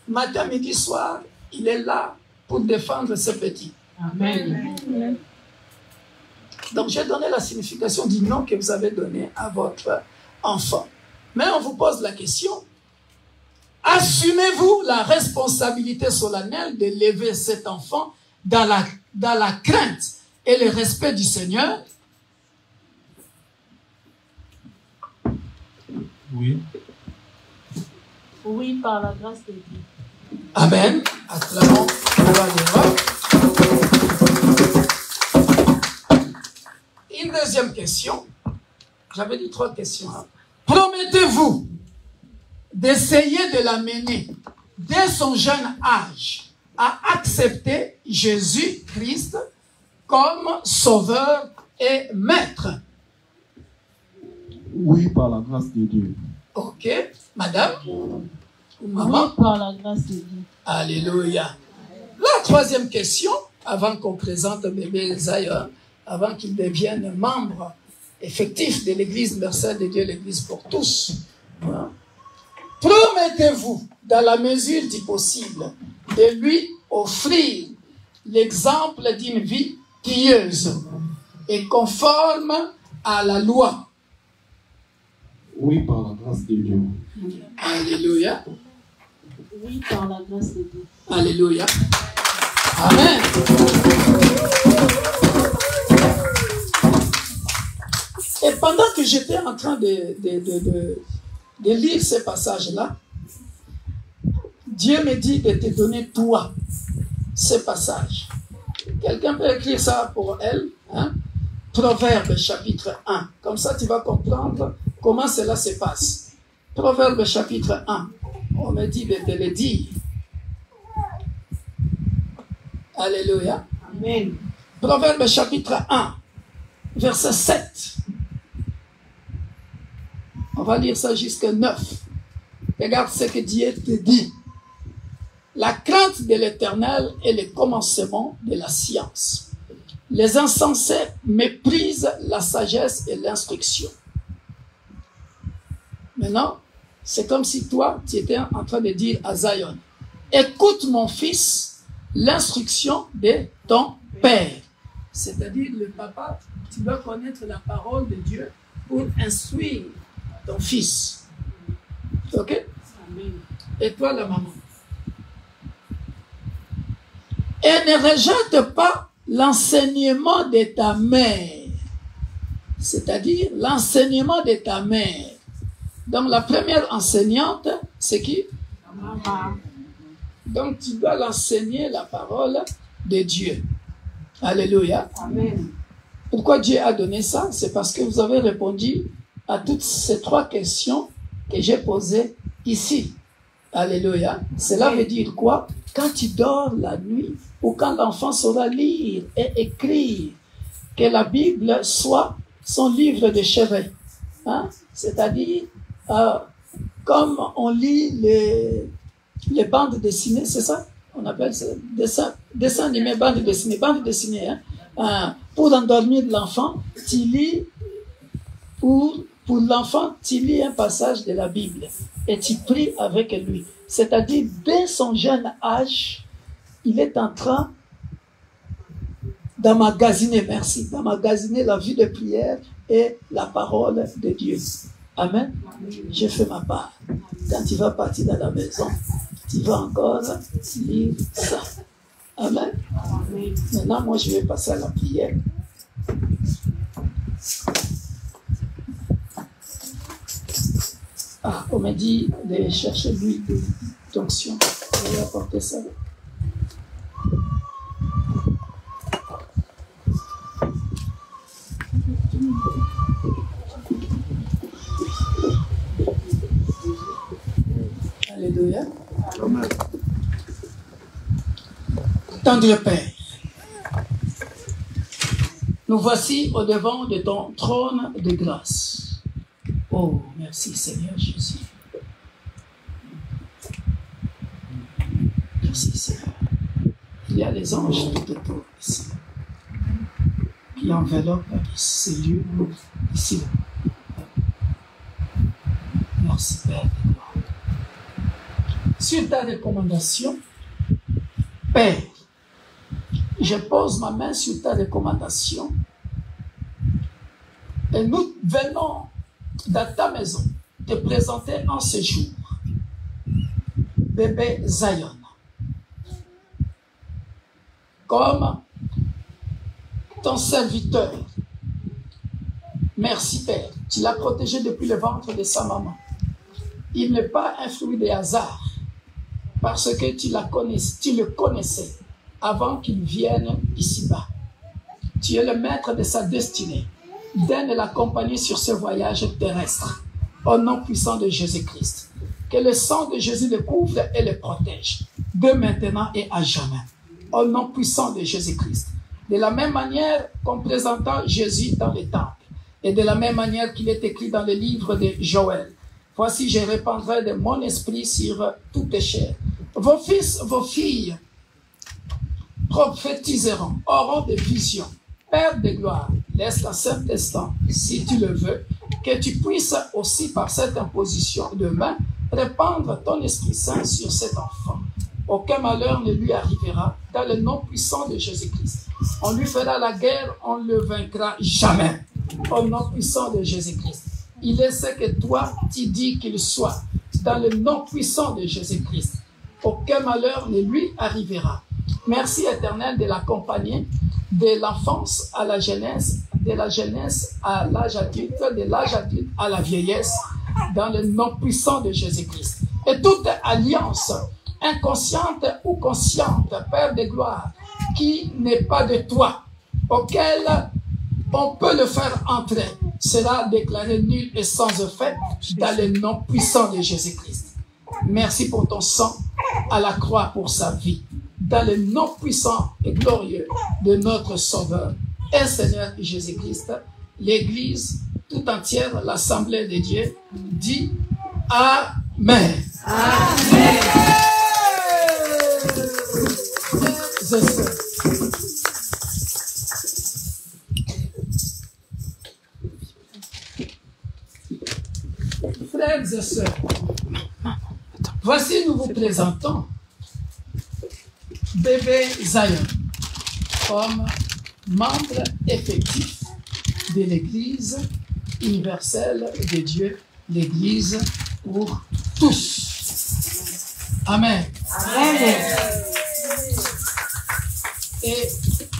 matin, midi, soir, il est là pour défendre ce petit. Amen. Donc, j'ai donné la signification du nom que vous avez donné à votre enfant. Mais on vous pose la question, assumez-vous la responsabilité solennelle d'élever cet enfant dans la crainte et le respect du Seigneur? Oui. Oui, par la grâce de Dieu. Amen. Acclamons le roi des rois. Une deuxième question. J'avais dit 3 questions. Hein. Promettez-vous d'essayer de l'amener dès son jeune âge à accepter Jésus-Christ comme sauveur et maître? Oui, par la grâce de Dieu. Ok. Madame? Ou maman? Oui, par la grâce de Dieu. Alléluia. La 3e question, avant qu'on présente bébé Zion, avant qu'il devienne membre effectif de l'Église universelle de Dieu, l'Église pour tous. Voilà. Promettez-vous, dans la mesure du possible, de lui offrir l'exemple d'une vie pieuse et conforme à la loi? Oui, par la grâce de Dieu. Alléluia. Oui, par la grâce de Dieu. Alléluia. Amen. Et pendant que j'étais en train de lire ces passages-là, Dieu me dit de te donner toi ces passages. Quelqu'un peut écrire ça pour elle, hein? Proverbe chapitre 1. Comme ça, tu vas comprendre comment cela se passe. Proverbe chapitre 1. On me dit de te le dire. Alléluia. Amen. Proverbe chapitre 1, verset 7. On va lire ça jusqu'à 9. Regarde ce que Dieu te dit. La crainte de l'Éternel est le commencement de la science. Les insensés méprisent la sagesse et l'instruction. Maintenant, c'est comme si toi, tu étais en train de dire à Zion, écoute mon fils, l'instruction de ton père. C'est-à-dire, le papa, tu dois connaître la parole de Dieu pour instruire ton fils. Ok? Amen. Et toi, la maman. Et ne rejette pas l'enseignement de ta mère. C'est-à-dire l'enseignement de ta mère. Donc la première enseignante, c'est qui? Maman. Donc tu dois l'enseigner la parole de Dieu. Alléluia. Amen. Pourquoi Dieu a donné ça? C'est parce que vous avez répondu à toutes ces 3 questions que j'ai posées ici. Alléluia. Cela veut dire quoi? Quand tu dors la nuit, ou quand l'enfant saura lire et écrire, que la Bible soit son livre de chevet. Hein? C'est-à-dire, comme on lit les bandes dessinées, c'est ça? On appelle ça dessin animé, bande dessinée. Hein? Pour endormir l'enfant, tu lis, pour l'enfant, tu lis un passage de la Bible et tu pries avec lui. C'est-à-dire, dès son jeune âge, il est en train d'emmagasiner la vie de prière et la parole de Dieu. Amen. J'ai fait ma part. Quand tu vas partir dans la maison, tu vas encore lire ça. Amen. Maintenant, moi, je vais passer à la prière. Ah, on m'a dit de chercher l'huile d'onction. Je vais apporter ça. Alléluia. Tendre Père, nous voici au devant de ton trône de grâce. Oh, merci Seigneur Jésus. Merci Seigneur. Il y a des anges tout autour ici qui enveloppent ces lieux ici. Merci Père de gloire. Sur ta recommandation, Père, je pose ma main sur ta recommandation et nous venons dans ta maison te présenter en ce jour bébé Zion comme ton serviteur. Merci Père, tu l'as protégé depuis le ventre de sa maman. Il n'est pas un fruit de hasard parce que tu le connaissais avant qu'il vienne ici-bas. Tu es le maître de sa destinée. Donne l'accompagner sur ce voyage terrestre. Au nom puissant de Jésus-Christ. Que le sang de Jésus le couvre et le protège. De maintenant et à jamais. Au nom puissant de Jésus-Christ. De la même manière qu'on présentait Jésus dans le temple. Et de la même manière qu'il est écrit dans le livre de Joël. Voici, je répandrai de mon esprit sur toutes les chairs. Vos fils, vos filles prophétiseront, auront des visions. Père de gloire, laisse à cet instant, si tu le veux, que tu puisses aussi par cette imposition de main répandre ton Esprit Saint sur cet enfant. Aucun malheur ne lui arrivera dans le nom puissant de Jésus-Christ. On lui fera la guerre, on ne le vaincra jamais. Au nom puissant de Jésus-Christ. Il est ce que toi, tu dis qu'il soit dans le nom puissant de Jésus-Christ. Aucun malheur ne lui arrivera. Merci éternel de l'accompagner de l'enfance à la jeunesse, de la jeunesse à l'âge adulte, de l'âge adulte à la vieillesse, dans le nom puissant de Jésus-Christ. Et toute alliance inconsciente ou consciente, Père de gloire, qui n'est pas de toi, auquel on peut le faire entrer, sera déclaré nul et sans effet dans le nom puissant de Jésus-Christ. Merci pour ton sang à la croix pour sa vie. Dans le nom puissant et glorieux de notre Sauveur et Seigneur Jésus-Christ, l'Église tout entière, l'Assemblée de Dieu, dit Amen. Amen. Frères et sœurs, voici nous vous présentons bébé Zion comme membre effectif de l'Église universelle de Dieu, l'Église pour tous. Amen. Amen. Et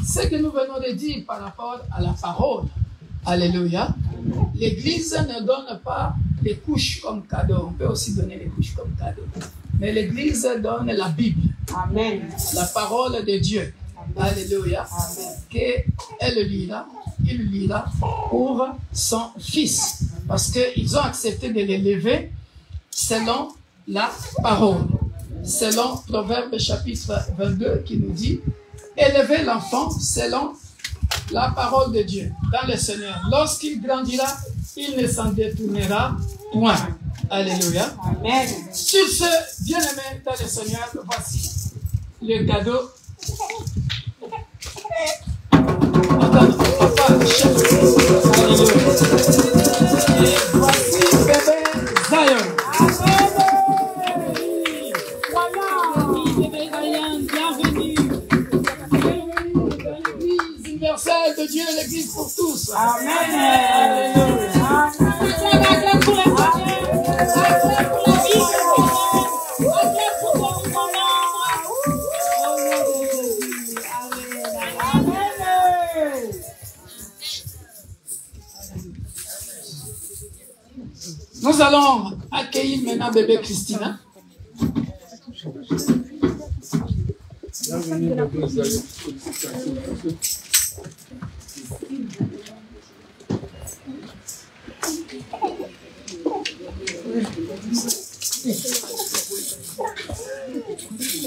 ce que nous venons de dire par rapport à la parole, alléluia, l'Église ne donne pas des couches comme cadeau. On peut aussi donner des couches comme cadeau. Mais l'Église donne la Bible. Amen. La parole de Dieu. Amen. Alléluia. Qu'elle lira, il lira pour son fils. Parce qu'ils ont accepté de l'élever selon la parole. Selon Proverbe chapitre 22 qui nous dit, élevez l'enfant selon la parole de Dieu dans le Seigneur. Lorsqu'il grandira, il ne s'en détournera point. Alléluia. Amen. Sur ce, bien-aimé dans le Seigneur, voici le cadeau. Attends, papa, chef. Alléluia. Et voici bébé Zion. Universel de Dieu, l'Église pour tous. Amen. Alléluia. Acclame pour la Seigneur. Acclame pour la vie. Acclame pour ton honneur. Amen. Nous allons accueillir maintenant bébé Christina. Bienvenue, bébé Zion.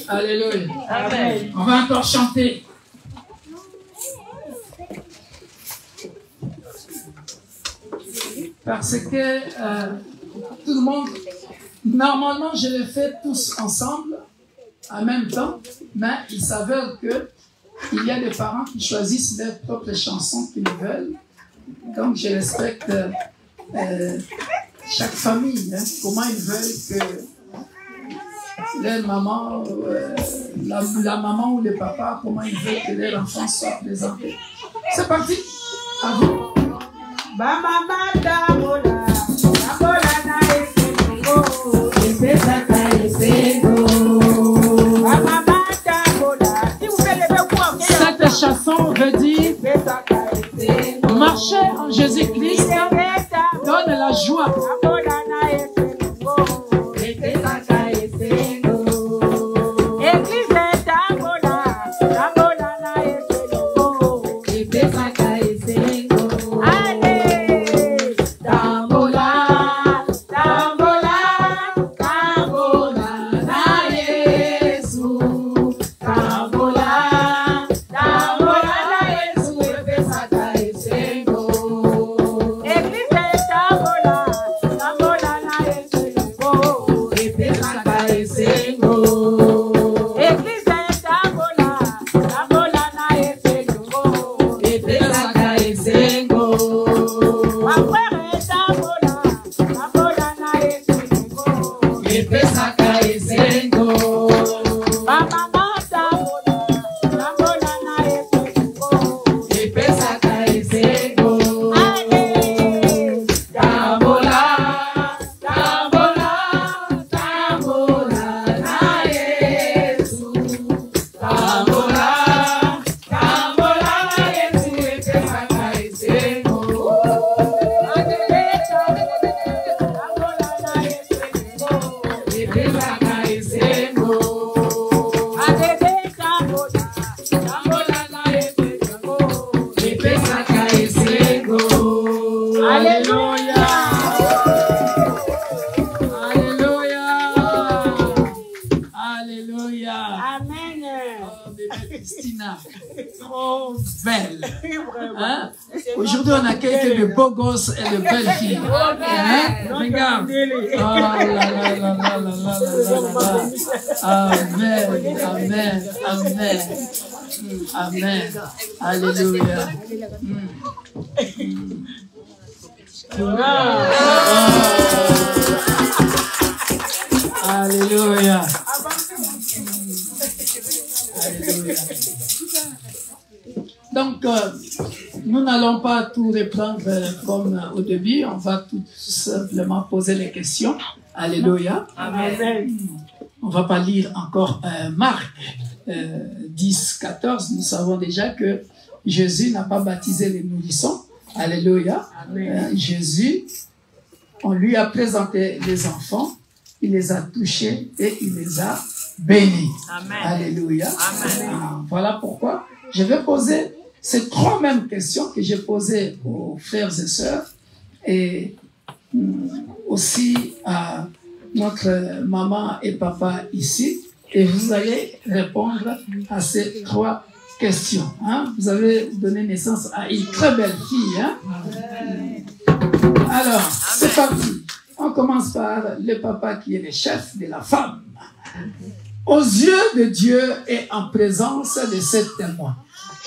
Alléluia. Amen. On va encore chanter. Parce que tout le monde, normalement, je les fais tous ensemble, en même temps, mais il s'avère que il y a des parents qui choisissent leurs propres chansons qu'ils veulent. Donc, je respecte chaque famille, hein, comment ils veulent que leur maman, la maman ou le papa, comment ils veulent que leur enfant soit présenté. C'est parti, à vous. Cette chanson veut dire marcher en Jésus-Christ donne la joie. Aujourd'hui, on accueille que de beaux gosses et de belles filles. Hein? Regarde. Oh là là là là là là là là. Amen, amen, amen. Amen. Alléluia. Alléluia. Alléluia. Donc, nous n'allons pas tout reprendre comme au début. On va tout simplement poser les questions. Alléluia. Amen. On ne va pas lire encore Marc 10, 14. Nous savons déjà que Jésus n'a pas baptisé les nourrissons. Alléluia. Jésus, on lui a présenté les enfants. Il les a touchés et il les a bénis. Amen. Alléluia. Amen. Voilà pourquoi je vais poser ces trois mêmes questions que j'ai posées aux frères et sœurs et aussi à notre maman et papa ici. Et vous allez répondre à ces trois questions. Hein? Vous avez donné naissance à une très belle fille. Hein? Alors, c'est parti. On commence par le papa qui est le chef de la femme. Aux yeux de Dieu et en présence de ses témoins,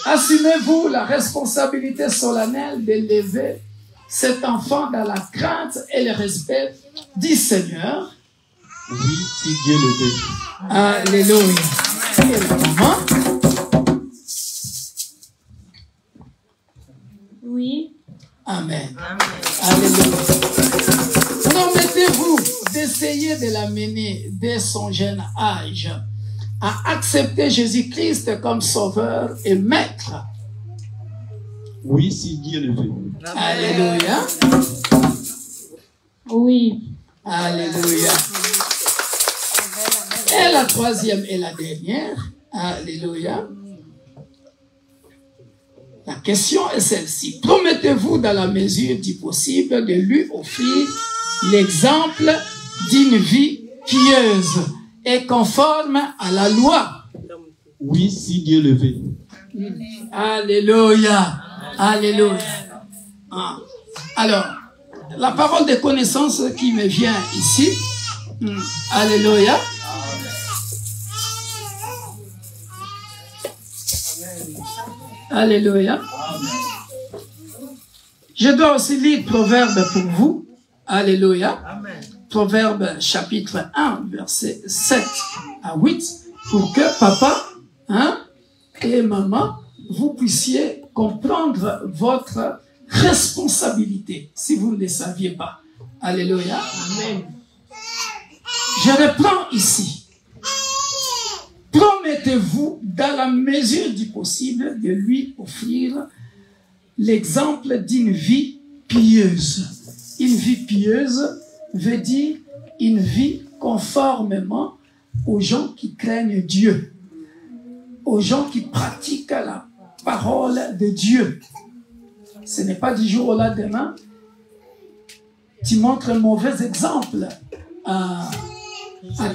assumez-vous la responsabilité solennelle d'élever cet enfant dans la crainte et le respect du Seigneur. Oui, si Dieu le veut. Alléluia. Et la maman? Oui. Amen. Alléluia. Promettez-vous d'essayer de l'amener dès son jeune âge à accepter Jésus-Christ comme sauveur et maître. Oui, si Dieu le veut. Alléluia. Oui. Alléluia. Et la troisième et la dernière. Alléluia. La question est celle-ci. Promettez-vous dans la mesure du possible de lui offrir l'exemple d'une vie pieuse et conforme à la loi. Oui, si Dieu le veut. Alléluia. Alléluia. Alors, la parole de connaissance qui me vient ici. Alléluia. Alléluia. Je dois aussi lire Proverbe pour vous. Alléluia. Proverbe chapitre 1, verset 7 à 8, pour que papa et maman, vous puissiez comprendre votre responsabilité, si vous ne le saviez pas. Alléluia. Amen. Je reprends ici. Promettez-vous, dans la mesure du possible, de lui offrir l'exemple d'une vie pieuse. Une vie pieuse veut dire une vie conformément aux gens qui craignent Dieu, aux gens qui pratiquent la parole de Dieu. Ce n'est pas du jour au lendemain. Tu montres un mauvais exemple à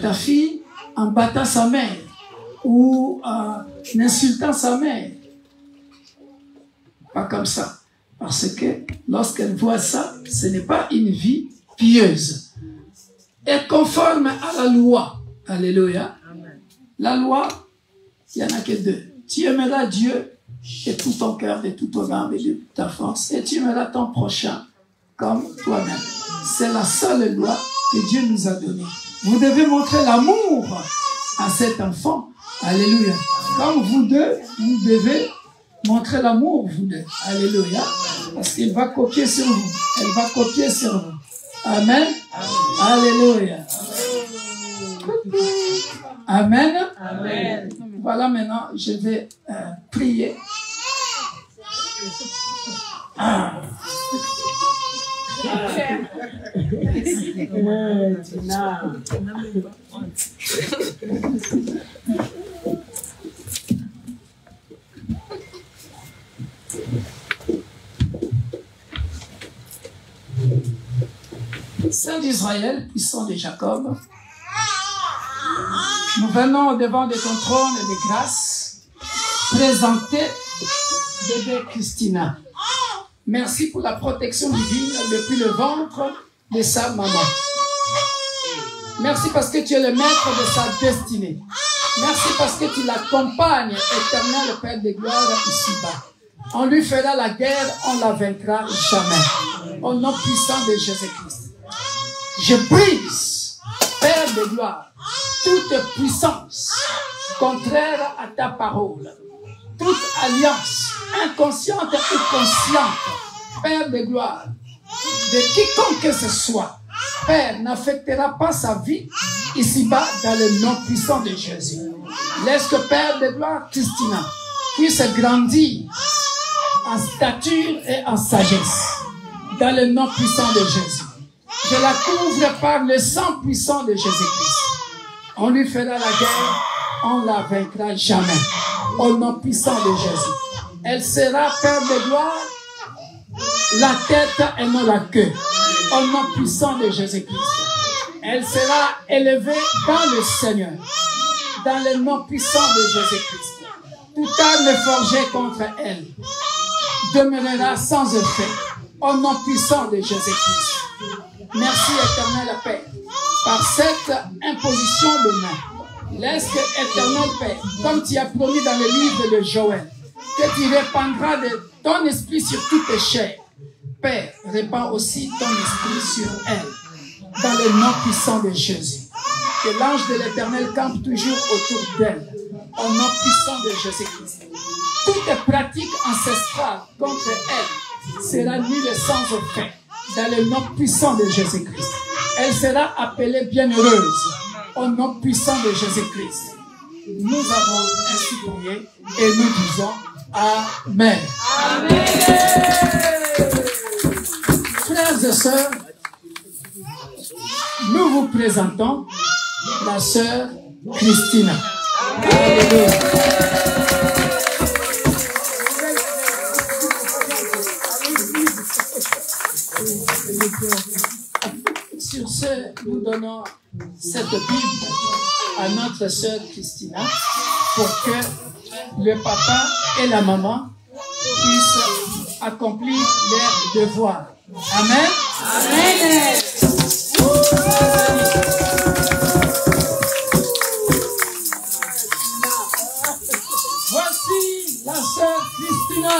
ta fille en battant sa mère ou en insultant sa mère. Pas comme ça. Parce que lorsqu'elle voit ça, ce n'est pas une vie pieuse. Et conforme à la loi. Alléluia. La loi, il n'y en a que deux. Tu aimeras Dieu de tout ton cœur, de toute ton âme et de toute ta force. Et tu aimeras ton prochain comme toi-même. C'est la seule loi que Dieu nous a donnée. Vous devez montrer l'amour à cet enfant. Alléluia. Comme vous deux, vous devez montrer l'amour, vous deux. Alléluia. Parce qu'il va copier sur vous. Elle va copier sur vous. Amen. Alléluia. Amen. Amen. Voilà, maintenant, je vais prier. Saint d'Israël, puissant de Jacob, nous venons au devant de ton trône de grâce présenter bébé Christina. Merci pour la protection divine depuis le ventre de sa maman. Merci parce que tu es le maître de sa destinée. Merci parce que tu l'accompagnes, éternel Père de gloire, ici-bas. On lui fera la guerre, on la vaincra jamais. Au nom puissant de Jésus-Christ. Je brise, Père de gloire, toute puissance contraire à ta parole. Toute alliance, inconsciente ou consciente, Père de gloire, de quiconque que ce soit, Père, n'affectera pas sa vie ici-bas dans le nom puissant de Jésus. Laisse que Père de gloire, Christina, puisse grandir en stature et en sagesse dans le nom puissant de Jésus. Je la couvre par le sang puissant de Jésus-Christ. On lui fera la guerre, on la vaincra jamais. Au nom puissant de Jésus. Elle sera, Père de gloire, la tête et non la queue. Au nom puissant de Jésus-Christ. Elle sera élevée dans le Seigneur. Dans le nom puissant de Jésus-Christ. Toute arme forgée contre elle demeurera sans effet. Au nom puissant de Jésus-Christ. Merci éternel Père, par cette imposition de main. Laisse que éternel Père, comme tu as promis dans le livre de Joël, que tu répandras de ton esprit sur toutes les chairs. Père, répands aussi ton esprit sur elle, dans le nom puissant de Jésus. Que l'ange de l'Éternel campe toujours autour d'elle, au nom puissant de Jésus-Christ. Toute pratique ancestrale contre elle sera nulle sans effet, dans le nom puissant de Jésus-Christ. Elle sera appelée bienheureuse, au nom puissant de Jésus-Christ. Nous avons ainsi prié et nous disons Amen. Amen. Frères et sœurs, nous vous présentons la sœur Christina. Alléluia. Sur ce, nous donnons cette Bible à notre sœur Christina pour que le papa et la maman puissent accomplir leur devoir. Amen. Amen. Voici la sœur Christina.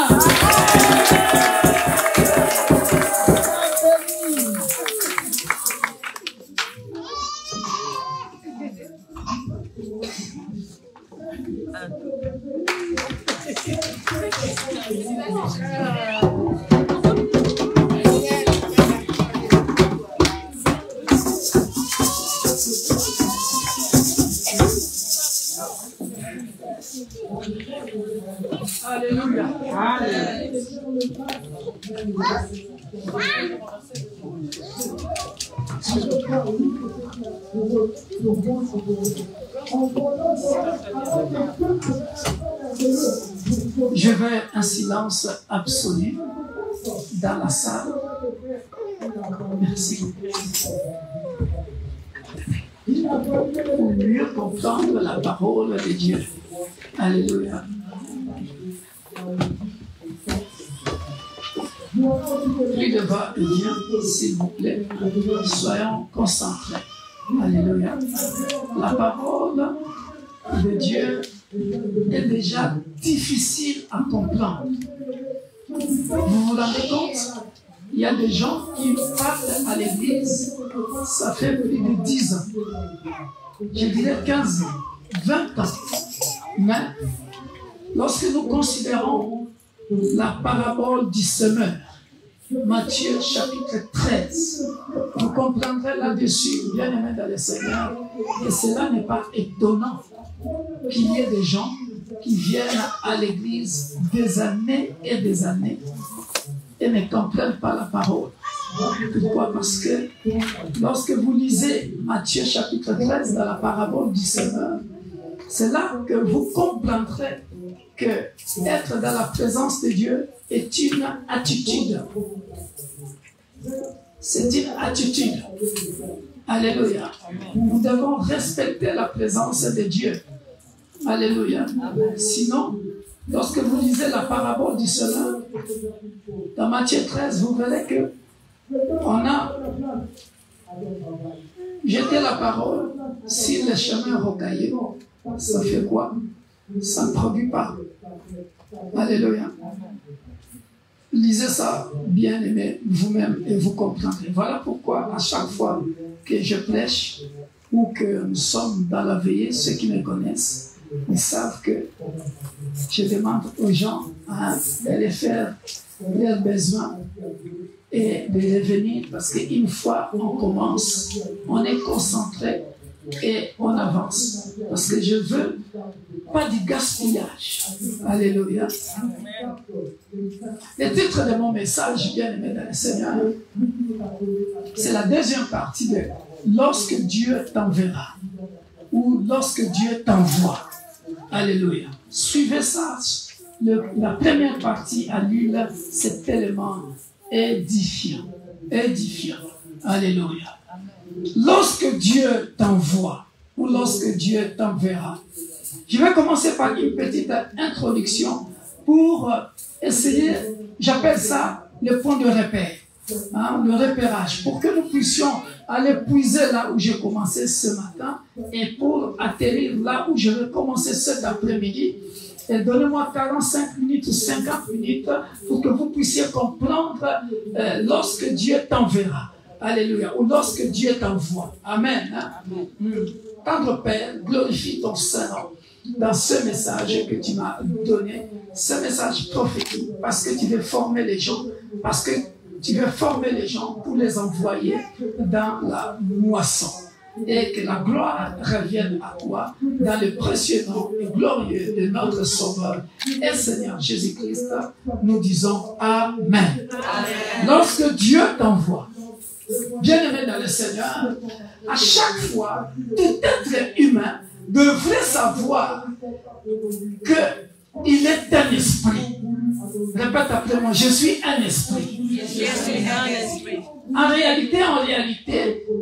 Alléluia. Amen. Je veux un silence absolu dans la salle. Merci. Pour mieux comprendre la parole de Dieu. Alléluia. Plus de voix de Dieu, s'il vous plaît. Soyons concentrés. Alléluia. La parole de Dieu est déjà difficile à comprendre. Vous vous rendez compte? Il y a des gens qui partent à l'église, ça fait plus de 10 ans. Je dirais 15 ans, 20 ans. Mais lorsque nous considérons la parabole du semeur, Matthieu chapitre 13, vous comprendrez là-dessus, bien aimé dans le Seigneur, que cela n'est pas étonnant qu'il y ait des gens qui viennent à l'église des années et des années et ne comprennent pas la parole. Pourquoi? Parce que lorsque vous lisez Matthieu chapitre 13 dans la parabole du semeur, c'est là que vous comprendrez que être dans la présence de Dieu est une attitude. C'est une attitude. Alléluia. Nous devons respecter la présence de Dieu. Alléluia. Sinon, lorsque vous lisez la parabole du semeur, dans Matthieu 13, vous verrez que on a jeté la parole sur les chemins rocailleux. Ça fait quoi? Ça ne produit pas. Alléluia. Lisez ça, bien aimé, vous-même, et vous comprendrez. Voilà pourquoi, à chaque fois que je prêche ou que nous sommes dans la veillée, ceux qui me connaissent, ils savent que je demande aux gens d'aller faire leurs besoins et de revenir, parce qu'une fois on commence, on est concentré et on avance. Parce que je veux pas du gaspillage. Alléluia. Le titre de mon message, bien aimé dans le Seigneur, c'est la deuxième partie de lorsque Dieu t'enverra ou lorsque Dieu t'envoie. Alléluia. Suivez ça. La première partie à l'île, c'est tellement édifiant. Édifiant. Alléluia. Lorsque Dieu t'envoie ou lorsque Dieu t'enverra. Je vais commencer par une petite introduction pour essayer, j'appelle ça le point de repère. hein, le repérage, pour que nous puissions aller puiser là où j'ai commencé ce matin et pour atterrir là où je vais commencer cet après-midi. Et donnez-moi 45 minutes ou 50 minutes pour que vous puissiez comprendre lorsque Dieu t'enverra. Alléluia. Ou lorsque Dieu t'envoie. Amen. Hein? Tendre Père, glorifie ton Saint-Nom dans ce message que tu m'as donné, ce message prophétique, parce que tu veux former les gens, parce que tu veux former les gens pour les envoyer dans la moisson. Et que la gloire revienne à toi dans le précieux nom et glorieux de notre Sauveur et Seigneur Jésus-Christ. Nous disons Amen. Amen. Lorsque Dieu t'envoie, bien-aimé dans le Seigneur, à chaque fois, tout être humain devrait savoir qu'il est un esprit. Répète après moi, je suis un esprit. Je suis un esprit. En réalité,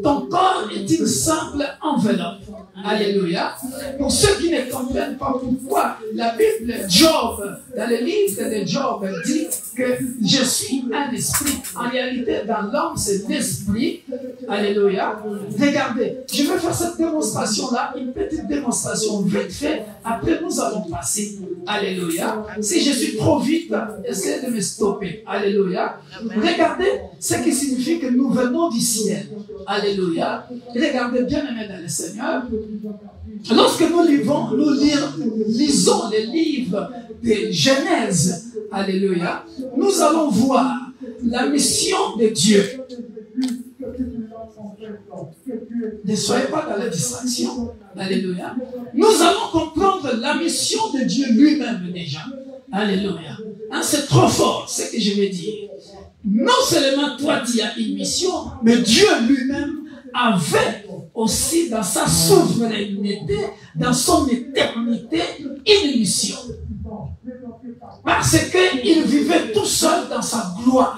ton corps est une simple enveloppe. Alléluia. Pour ceux qui ne comprennent pas pourquoi la Bible, Job, dans le livre de Job, dit que je suis un esprit. En réalité, dans l'homme, c'est l'esprit. Alléluia. Regardez, je vais faire cette démonstration-là, une petite démonstration vite fait. Après, nous allons passer. Alléluia. Si je suis trop vite, essayez de me stopper. Alléluia. Regardez ce qui signifie que nous venons du ciel. Alléluia. Regardez bien aimé dans le Seigneur. Lorsque nous lisons les livres de Genèse, alléluia, nous allons voir la mission de Dieu. Ne soyez pas dans la distraction. Alléluia. Nous allons comprendre la mission de Dieu lui-même déjà. Alléluia. Hein, c'est trop fort ce que je vais dire. Non seulement toi tu as une mission, mais Dieu lui-même avait aussi dans sa souveraineté, dans son éternité, une mission. Parce qu'il vivait tout seul dans sa gloire.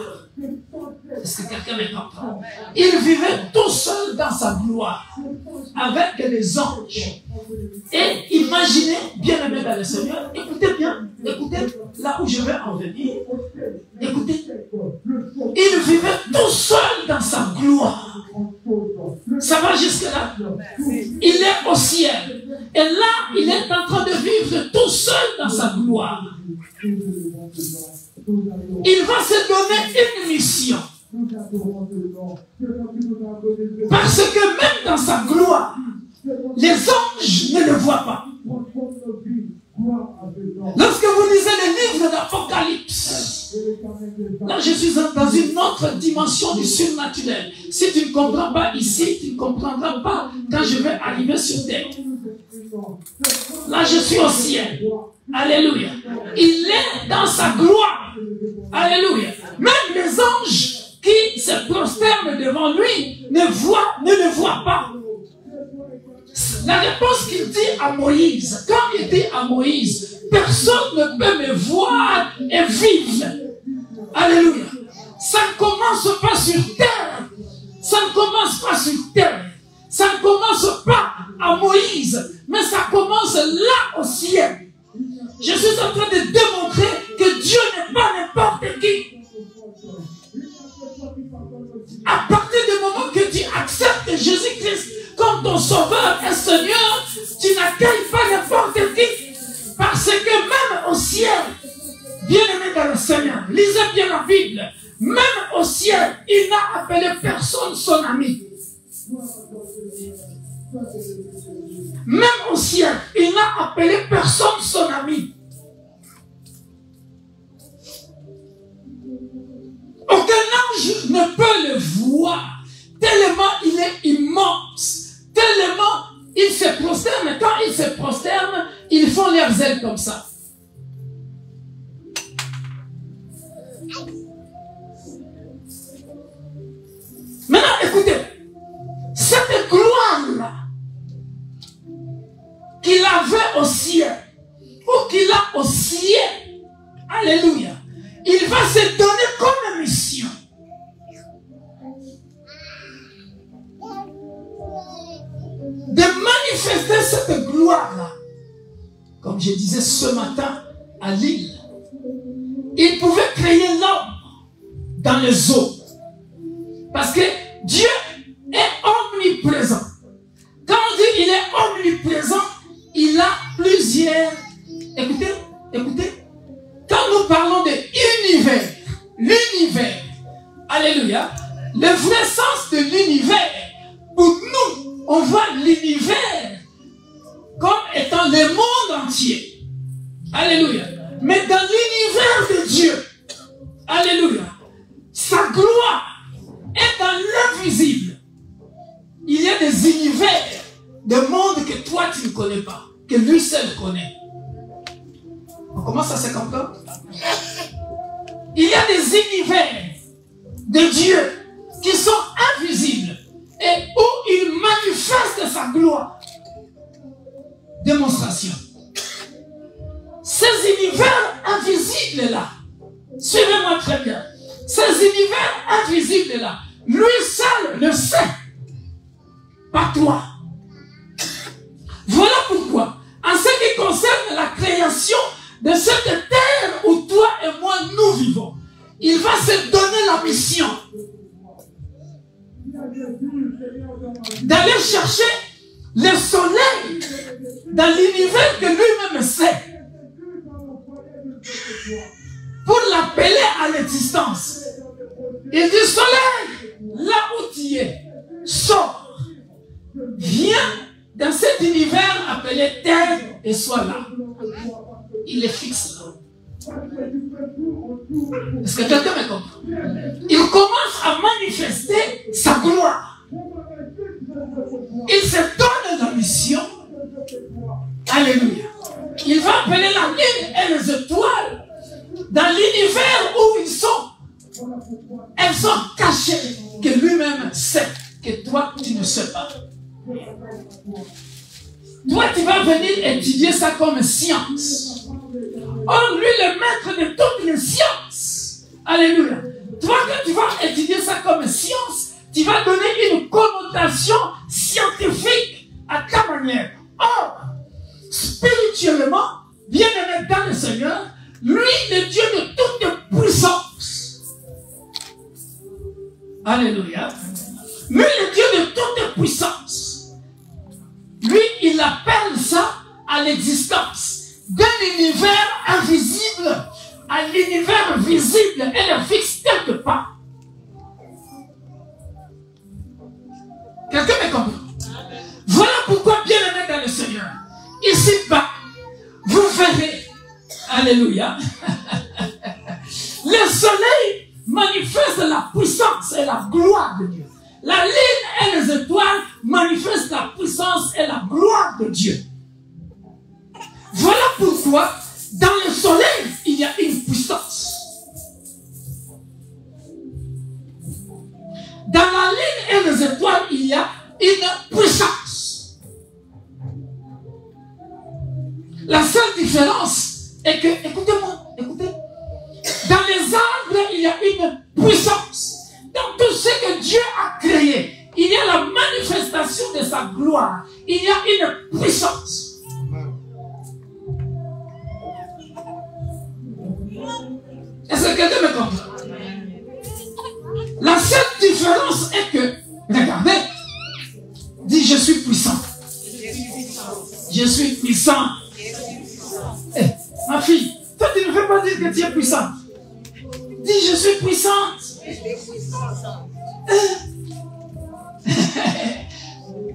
Est-ce que quelqu'un me comprend? Il vivait tout seul dans sa gloire, avec les anges. Et imaginez, bien aimé dans le Seigneur, écoutez bien, écoutez là où je vais en venir. Écoutez, il vivait tout seul dans sa gloire. Ça va jusque-là? Il est au ciel. Et là, il est en train de vivre tout seul dans sa gloire. Il va se donner une mission. Parce que même dans sa gloire, les anges ne le voient pas. Lorsque vous lisez le livre d'Apocalypse, là je suis dans une autre dimension du surnaturel. Si tu ne comprends pas ici, tu ne comprendras pas quand je vais arriver sur terre. Là je suis au ciel. Alléluia. Il est dans sa gloire. Alléluia. Même les anges qui se prosternent devant lui ne le voient pas. La réponse qu'il dit à Moïse, quand il dit à Moïse, personne ne peut me voir et vivre. Alléluia. Ça ne commence pas sur terre. Ça ne commence pas sur terre. Ça ne commence pas à Moïse, mais ça commence là au ciel. Je suis en train de démontrer que Dieu n'est pas n'importe qui. À partir du moment que tu acceptes Jésus-Christ comme ton sauveur et Seigneur, tu n'accueilles pas n'importe qui. Parce que même au ciel, bien aimé dans le Seigneur, lisez bien la Bible, même au ciel, il n'a appelé personne son ami. Même au ciel, il n'a appelé personne son ami. Aucun ange ne peut le voir, tellement il est immense, tellement il se prosterne. Quand ils se prosternent, ils font leurs ailes comme ça. Maintenant, écoutez, cette gloire-là qu'il avait au ciel, ou qu'il a au ciel, alléluia, il va se donner comme mission. De manifester cette gloire-là. Comme je disais ce matin à Lille, il pouvait créer l'homme dans les eaux. Parce que Dieu est omniprésent. Quand on dit il est omniprésent, il a plusieurs... Écoutez, écoutez. Quand nous parlons de l'univers, alléluia, le vrai sens de l'univers, pour nous, on voit l'univers comme étant le monde entier. Alléluia. Mais dans l'univers de Dieu, alléluia, sa gloire est dans l'invisible. Il y a des univers, des mondes que toi tu ne connais pas, que lui seul connaît. On commence à se comprendre. Il y a des univers de Dieu qui sont invisibles et où il manifeste sa gloire. Démonstration. Ces univers invisibles-là, suivez-moi très bien, ces univers invisibles-là, lui seul le sait, pas toi. Voilà pourquoi, en ce qui concerne la création de cette terre où toi et moi nous vivons, il va se donner la mission d'aller chercher le soleil dans l'univers que lui-même sait pour l'appeler à l'existence. Il dit soleil, là où tu es, sors, viens dans cet univers appelé terre et sois là. Il est fixe là. Est-ce que quelqu'un me comprend? Il commence à manifester sa gloire. Il se donne la mission. Alléluia. Il va appeler la lune et les étoiles dans l'univers où ils sont. Elles sont cachées, que lui-même sait, que toi tu ne sais pas. Toi tu vas venir étudier ça comme science. Oh, lui le maître de toutes les sciences. Alléluia. Toi quand tu vas étudier ça comme science, tu vas donner une connotation scientifique à ta manière. Or, spirituellement, bien aimé dans le Seigneur, lui, le Dieu de toute puissance. Alléluia. Lui, le Dieu de toute puissance. Lui, il appelle ça à l'existence d'un univers invisible à l'univers visible et le fixe quelque part. Quelqu'un me comprend? Voilà pourquoi, bien aimé dans le Seigneur, ici-bas, vous verrez, alléluia, le soleil manifeste la puissance et la gloire de Dieu. La lune et les étoiles manifestent la puissance et la gloire de Dieu. Voilà pourquoi, dans le soleil, il y a une puissance. Dans la lune et les étoiles, il y a une puissance. La seule différence est que, écoutez-moi, écoutez, dans les arbres, il y a une puissance. Dans tout ce que Dieu a créé, il y a la manifestation de sa gloire. Il y a une puissance. Est-ce que quelqu'un me comprend? La seule différence est que, regardez, dis je suis puissant. Je suis puissant. Eh, ma fille, toi tu ne veux pas dire que tu es puissante. Dis je suis puissante.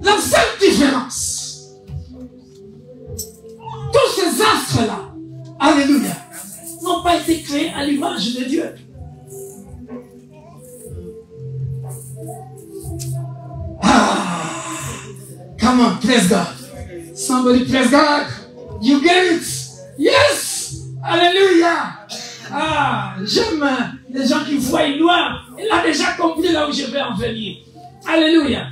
La seule différence, tous ces astres-là, alléluia, n'ont pas été créés à l'image de Dieu. Come on, praise God. Somebody praise God. You get it? Yes! Alléluia! J'aime les gens qui voient loin. Il a déjà compris là où je vais en venir. Alléluia.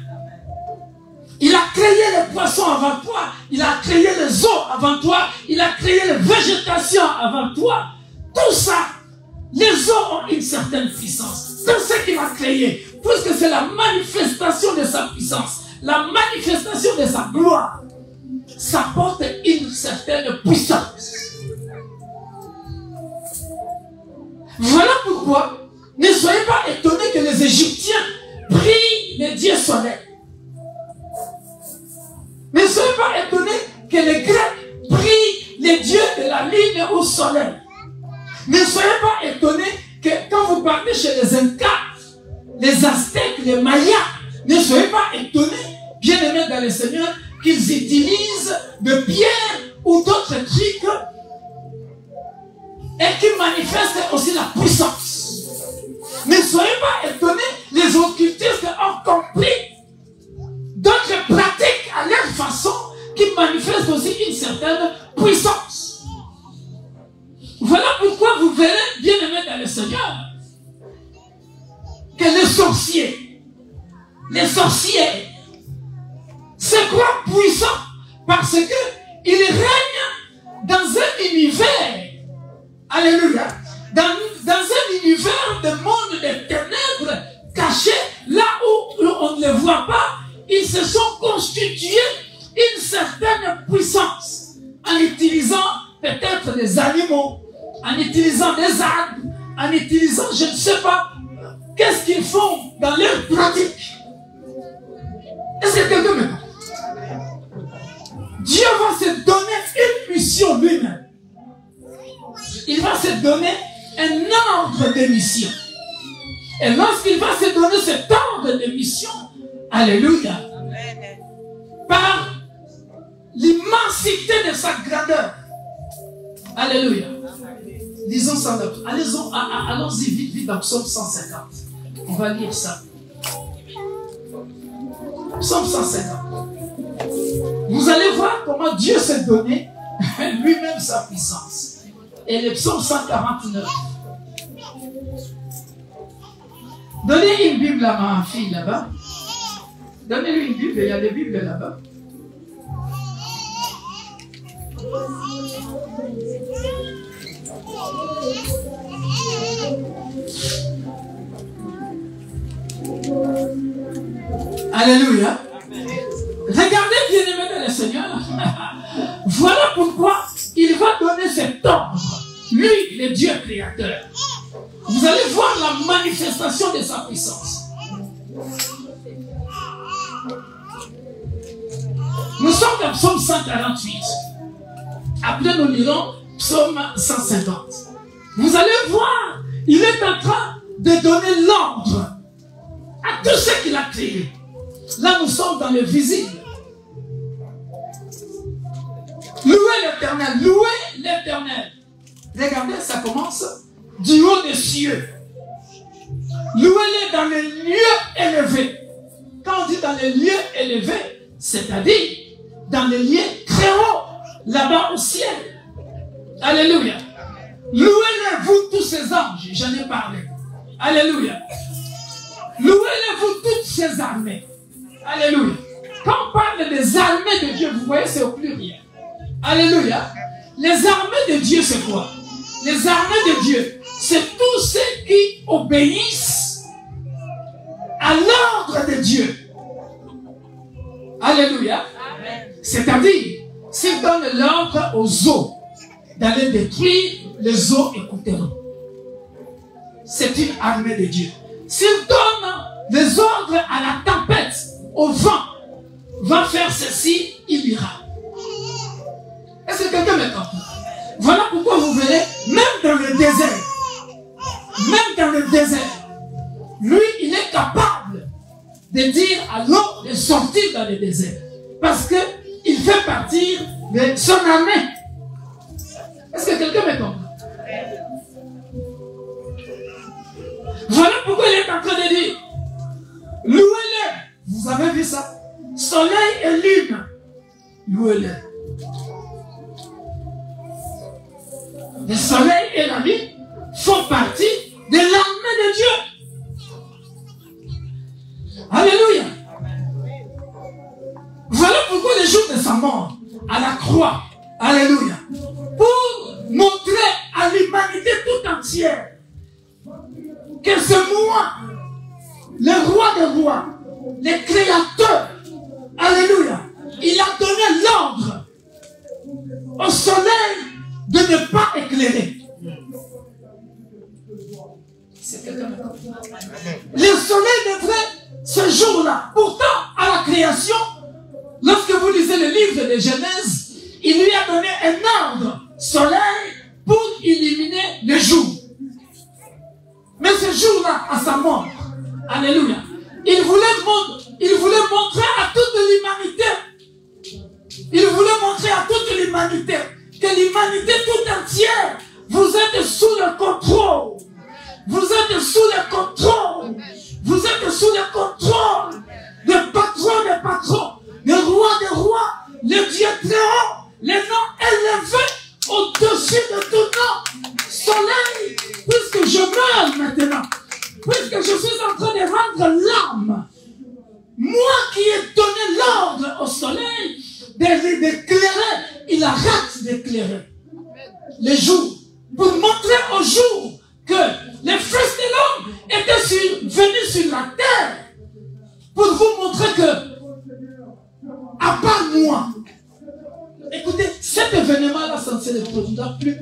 Il a créé les poissons avant toi. Il a créé les eaux avant toi. Il a créé les végétations avant toi. Tout ça, les eaux ont une certaine puissance. Tout ce qu'il a créé, puisque c'est la manifestation de sa puissance, la manifestation de sa gloire, ça porte une certaine puissance. Voilà pourquoi ne soyez pas étonnés que les Égyptiens les Grecs prient les dieux de la lune au soleil. Ne soyez pas étonnés que quand vous partez chez les Incas, les Aztèques, les Mayas, ne soyez pas étonnés, bien aimés dans le Seigneur, qu'ils utilisent de pierres ou d'autres trucs et qui manifestent aussi la puissance. Ne soyez pas étonnés, les occultistes ont compris d'autres pratiques à leur façon qui manifestent aussi une certaine puissance. Voilà pourquoi vous verrez, bien aimés dans le Seigneur, que les sorciers, c'est quoi puissant? Parce que ils règnent dans un univers, alléluia, dans un univers de monde de ténèbres cachés, là où on ne les voit pas. Ils se sont constitués une certaine puissance en utilisant peut-être des animaux, en utilisant des arbres, en utilisant, je ne sais pas, qu'est-ce qu'ils font dans leur pratique. Est-ce que quelqu'un me comprend? Dieu va se donner une mission lui-même. Il va se donner un ordre de mission. Et lorsqu'il va se donner cet ordre de mission, alléluia, par l'immensité de sa grandeur, alléluia. Lisons ça. Allons-y vite dans Psaume 150. On va lire ça. Psaume 150. Vous allez voir comment Dieu s'est donné lui-même sa puissance. Et le Psaume 149. Donnez une Bible à ma fille là-bas. Donnez-lui une Bible, il y a des Bibles là-bas. Alléluia. Regardez, bien-aimés dans le Seigneur. Voilà pourquoi il va donner cet ordre. Lui, le Dieu créateur. Vous allez voir la manifestation de sa puissance. Nous sommes dans Psaume 148. Après, nous lirons Psaume 150. Vous allez voir, il est en train de donner l'ordre à tout ce qu'il a créé. Là, nous sommes dans le visible. Louez l'Éternel, louez l'Éternel. Regardez, ça commence du haut des cieux. Louez-les dans les lieux élevés. Quand on dit dans les lieux élevés, c'est-à-dire dans les lieux très hauts, là-bas au ciel. Alléluia. Louez-les, vous tous ces anges, j'en ai parlé. Alléluia. Louez-les, vous toutes ces armées. Alléluia. Quand on parle des armées de Dieu, vous voyez, c'est au pluriel. Alléluia. Les armées de Dieu, c'est quoi? Les armées de Dieu, c'est tous ceux qui obéissent à l'ordre de Dieu. Alléluia. C'est-à-dire, s'il donne l'ordre aux eaux d'aller détruire, les eaux écouteront. C'est une armée de Dieu. S'il donne les ordres à la tempête, au vent, va faire ceci, il ira. Est-ce que quelqu'un me comprend? Voilà pourquoi vous verrez, même dans le désert, lui, il est capable de dire à l'eau de sortir dans le désert. Parce qu'il fait partir de son armée. Est-ce que quelqu'un me comprend? Voilà pourquoi il est en train de dire, louez-le. Vous avez vu ça? Soleil et lune, louez-le. Le soleil et la lune font partie de l'armée de Dieu. Alléluia. Voilà pourquoi le jour de sa mort, à la croix, alléluia, pour montrer à l'humanité tout entière que c'est moi, le roi des rois, le créateur, alléluia, il a donné l'ordre au soleil de ne pas éclairer. C'est quelqu'un de comprend. Le soleil devrait, ce jour-là, pourtant à la création, lorsque vous lisez le livre de Genèse, un ordre soleil pour éliminer le jour. Mais ce jour-là, à sa mort, alléluia, il voulait montrer à toute l'humanité, il voulait montrer à toute l'humanité que l'humanité tout entière, vous êtes sous le contrôle. Vous êtes sous le contrôle. Vous êtes sous le contrôle des patrons, des rois, le Dieu très haut, les noms élevés au-dessus de tout nom. Soleil, puisque je meurs maintenant, puisque je suis en train de rendre l'âme, moi qui ai donné l'ordre au soleil d'éclairer, il arrête d'éclairer les jours pour montrer au jour que les fils de l'homme étaient venus sur la terre pour vous montrer que, à part moi, écoutez, cet événement-là, ça ne se reproduira plus.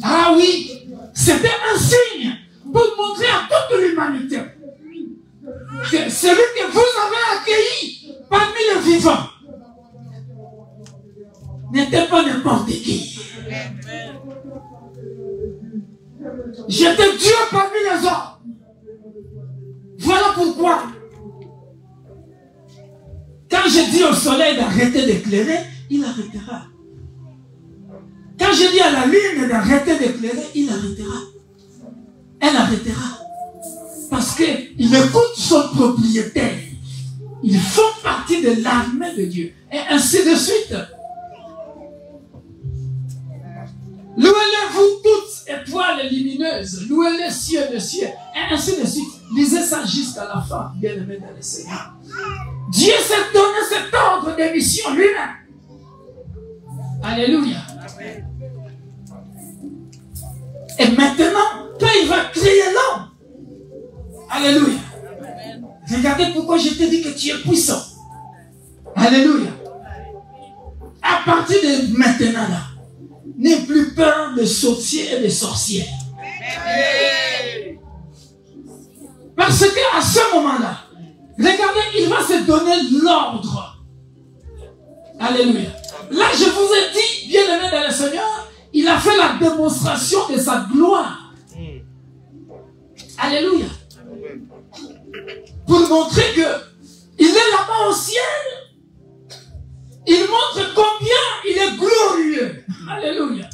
Ah oui, c'était un signe pour montrer à toute l'humanité que celui que vous avez accueilli parmi les vivants n'était pas n'importe qui. J'étais Dieu parmi les hommes. Voilà pourquoi, quand je dis au soleil d'arrêter d'éclairer, il arrêtera. Quand je dis à la lune d'arrêter d'éclairer, il arrêtera. Elle arrêtera. Parce qu'il écoute son propriétaire. Ils font partie de l'armée de Dieu. Et ainsi de suite. Louez-le vous toutes étoiles lumineuses. Louez-le cieux de cieux. Et ainsi de suite. Lisez ça jusqu'à la fin, bien-aimés dans le Seigneur. Dieu s'est donné cet ordre de mission lui-même. Alléluia. Et maintenant, quand il va créer l'homme, alléluia. Regardez pourquoi je te dis que tu es puissant. Alléluia. À partir de maintenant là, n'aie plus peur de sorciers et de sorcières. Parce qu'à ce moment-là, regardez, il va se donner l'ordre. Alléluia. Là, je vous ai dit, bien-aimé dans le Seigneur, il a fait la démonstration de sa gloire. Alléluia. Pour montrer que il est là-bas au ciel. Il montre combien il est glorieux. Alléluia.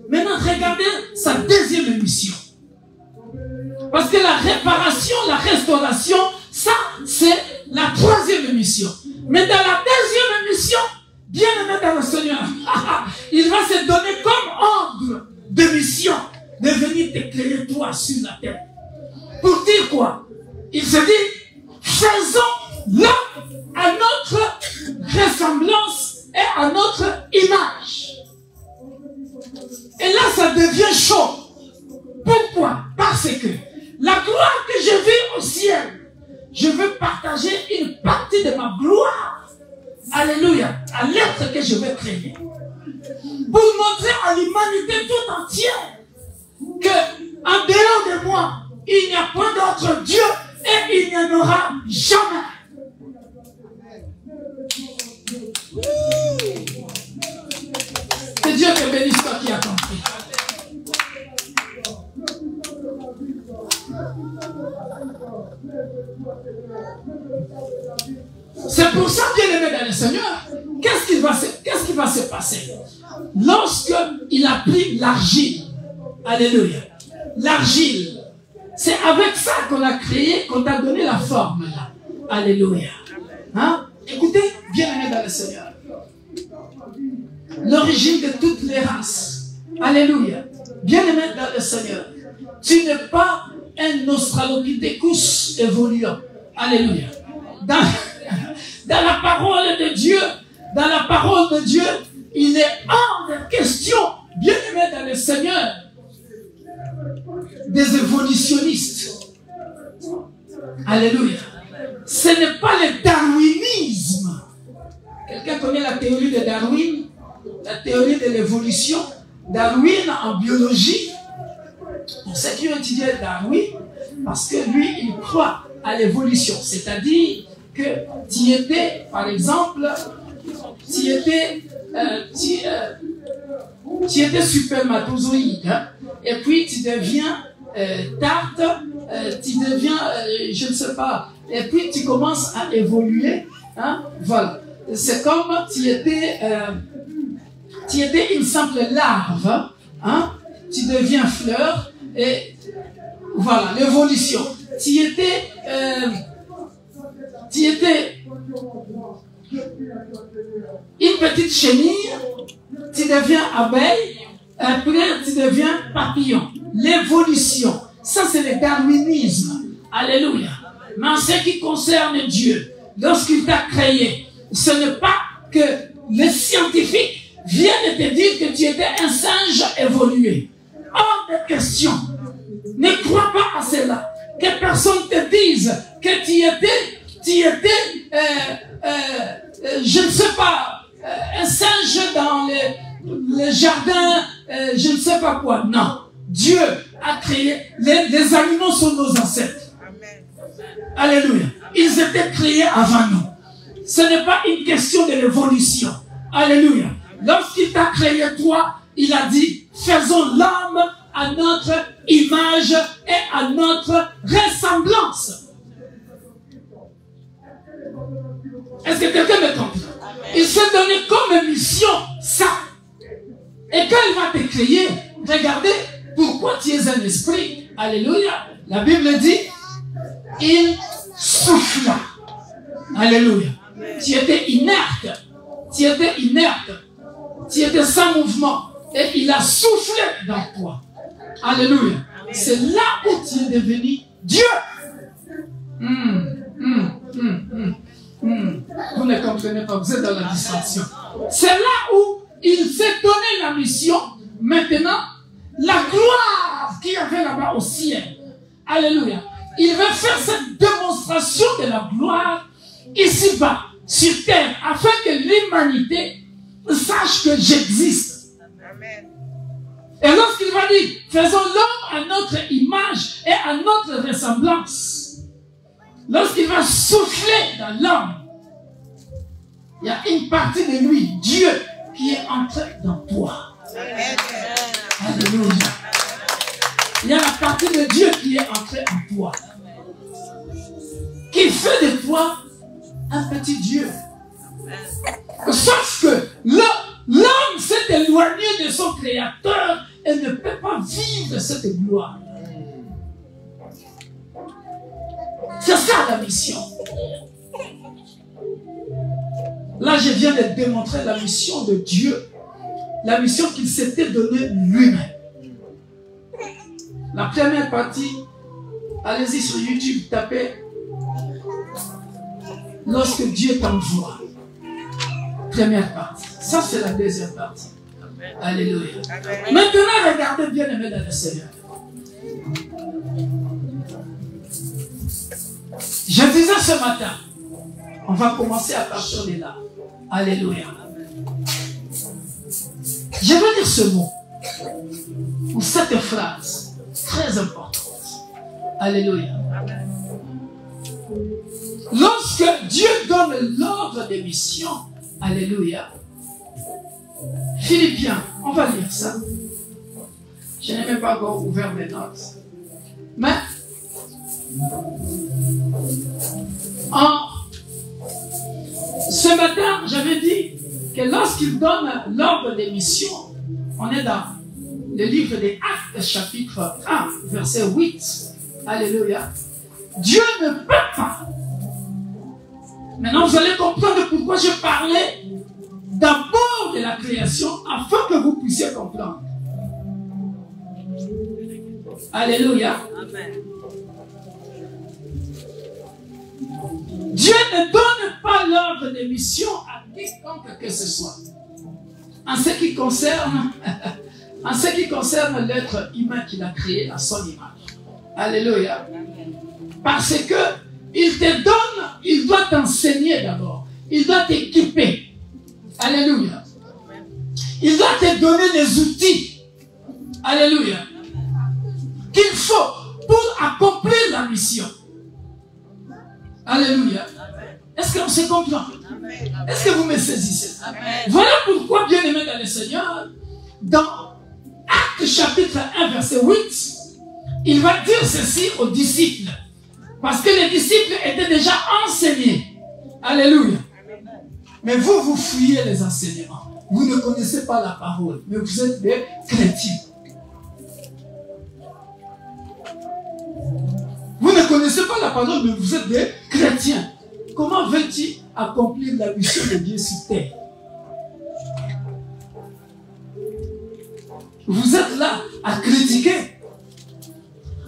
Maintenant, regardez sa deuxième mission. Parce que la réparation, la restauration, ça, c'est la troisième mission. Mais dans la deuxième mission, bien-aimé dans le Seigneur, il va se donner comme ordre de mission de venir t'éclairer toi sur la terre. Pour dire quoi? Il se dit, faisons l'homme à notre ressemblance et à notre image. Et là, ça devient chaud. Pourquoi? Parce que la gloire que je vis au ciel, je veux partager une partie de ma gloire, alléluia, à l'être que je vais créer. Pour montrer à l'humanité tout entière que, en dehors de moi, il n'y a point d'autre Dieu et il n'y en aura jamais. Que Dieu te bénisse, toi qui as compris. C'est pour ça, bien-aimé dans le Seigneur, qu'est-ce qui va se passer? Lorsqu'il a pris l'argile, alléluia, l'argile, c'est avec ça qu'on a créé, qu'on a donné la forme là. Alléluia. Hein? Écoutez, bien-aimé dans le Seigneur, l'origine de toutes les races, alléluia, bien-aimé dans le Seigneur, tu n'es pas un Australopithecus évoluant, alléluia. Dans la parole de Dieu, il est hors de question, bien-aimé dans le Seigneur, des évolutionnistes. Alléluia. Ce n'est pas le darwinisme. Quelqu'un connaît la théorie de Darwin? La théorie de l'évolution. Darwin en biologie. Pour ceux qui ont étudié Darwin, parce que lui, il croit à l'évolution. C'est-à-dire que tu étais, par exemple, tu étais spermatozoïde, hein, et puis tu deviens tarte, tu deviens, je ne sais pas, et puis tu commences à évoluer, hein, voilà. C'est comme tu étais une simple larve, hein, tu deviens fleur, et voilà, l'évolution. Tu étais une petite chenille, tu deviens abeille, après tu deviens papillon. L'évolution, ça c'est le darwinisme. Alléluia. Mais en ce qui concerne Dieu, lorsqu'il t'a créé, ce n'est pas que les scientifiques viennent te dire que tu étais un singe évolué. Hors de question. Ne crois pas à cela. Que personne te dise que tu étais, je ne sais pas, un singe dans le jardin, je ne sais pas quoi. Non. Dieu a créé, les animaux sont nos ancêtres. Alléluia. Ils étaient créés avant nous. Ce n'est pas une question de l'évolution. Alléluia. Lorsqu'il t'a créé toi, il a dit, faisons l'homme à notre image et à notre ressemblance. Est-ce que quelqu'un me comprend? Il s'est donné comme mission ça. Et quand il va te créer, regardez pourquoi tu es un esprit. Alléluia. La Bible dit, il souffla. Alléluia. Tu étais inerte. Tu étais inerte. Tu étais sans mouvement. Et il a soufflé dans toi. Alléluia. C'est là où tu es devenu Dieu. Vous ne comprenez pas, vous êtes dans la distraction. C'est là où il s'est donné la mission. Maintenant, la gloire qu'il y avait là-bas au ciel. Alléluia. Il veut faire cette démonstration de la gloire ici-bas, sur terre, afin que l'humanité sache que j'existe. Amen. Et lorsqu'il va dire, faisons l'homme à notre image et à notre ressemblance, lorsqu'il va souffler dans l'homme, il y a une partie de lui, Dieu, qui est entré dans toi. Amen. Alléluia. Il y a la partie de Dieu qui est entrée en toi, qui fait de toi un petit Dieu. Sauf que l'homme s'est éloigné de son Créateur et ne peut pas vivre cette gloire. C'est ça la mission. Là, je viens de démontrer la mission de Dieu, la mission qu'il s'était donnée lui-même. La première partie, allez-y sur YouTube, tapez lorsque Dieu t'envoie. Première partie. Ça, c'est la deuxième partie. Amen. Alléluia. Amen. Maintenant, regardez bien aimé dans le Seigneur. Je disais ce matin, on va commencer à partir de là. Alléluia. Je veux dire ce mot, ou cette phrase, très importante. Alléluia. Lorsque Dieu donne l'ordre de mission, alléluia. Philippiens, on va lire ça. Je n'ai même pas encore ouvert mes notes. Mais, ce matin, j'avais dit que lorsqu'il donne l'ordre de mission, on est dans le livre des Actes, chapitre 1, verset 8. Alléluia. Dieu ne peut pas. Maintenant, vous allez comprendre pourquoi je parlais d'abord de la création, afin que vous puissiez comprendre. Alléluia. Amen. Dieu ne donne pas l'ordre de mission à quiconque que ce soit. En ce qui concerne l'être humain qu'il a créé à son image. Alléluia. Parce que il te donne, il doit t'enseigner d'abord. Il doit t'équiper. Alléluia. Il doit te donner des outils. Alléluia. Qu'il faut pour accomplir la mission. Alléluia. Est-ce qu'on se comprend? Est-ce que vous me saisissez? saisissez. Voilà pourquoi, bien aimé dans le Seigneur, dans Actes chapitre 1, verset 8, il va dire ceci aux disciples. Parce que les disciples étaient déjà enseignés. Alléluia. Mais vous, vous fuyez les enseignements. Vous ne connaissez pas la parole, mais vous êtes des chrétiens. Vous ne connaissez pas la parole, mais vous êtes des chrétiens. Comment veux-tu accomplir la mission de Dieu sur terre? Vous êtes là à critiquer.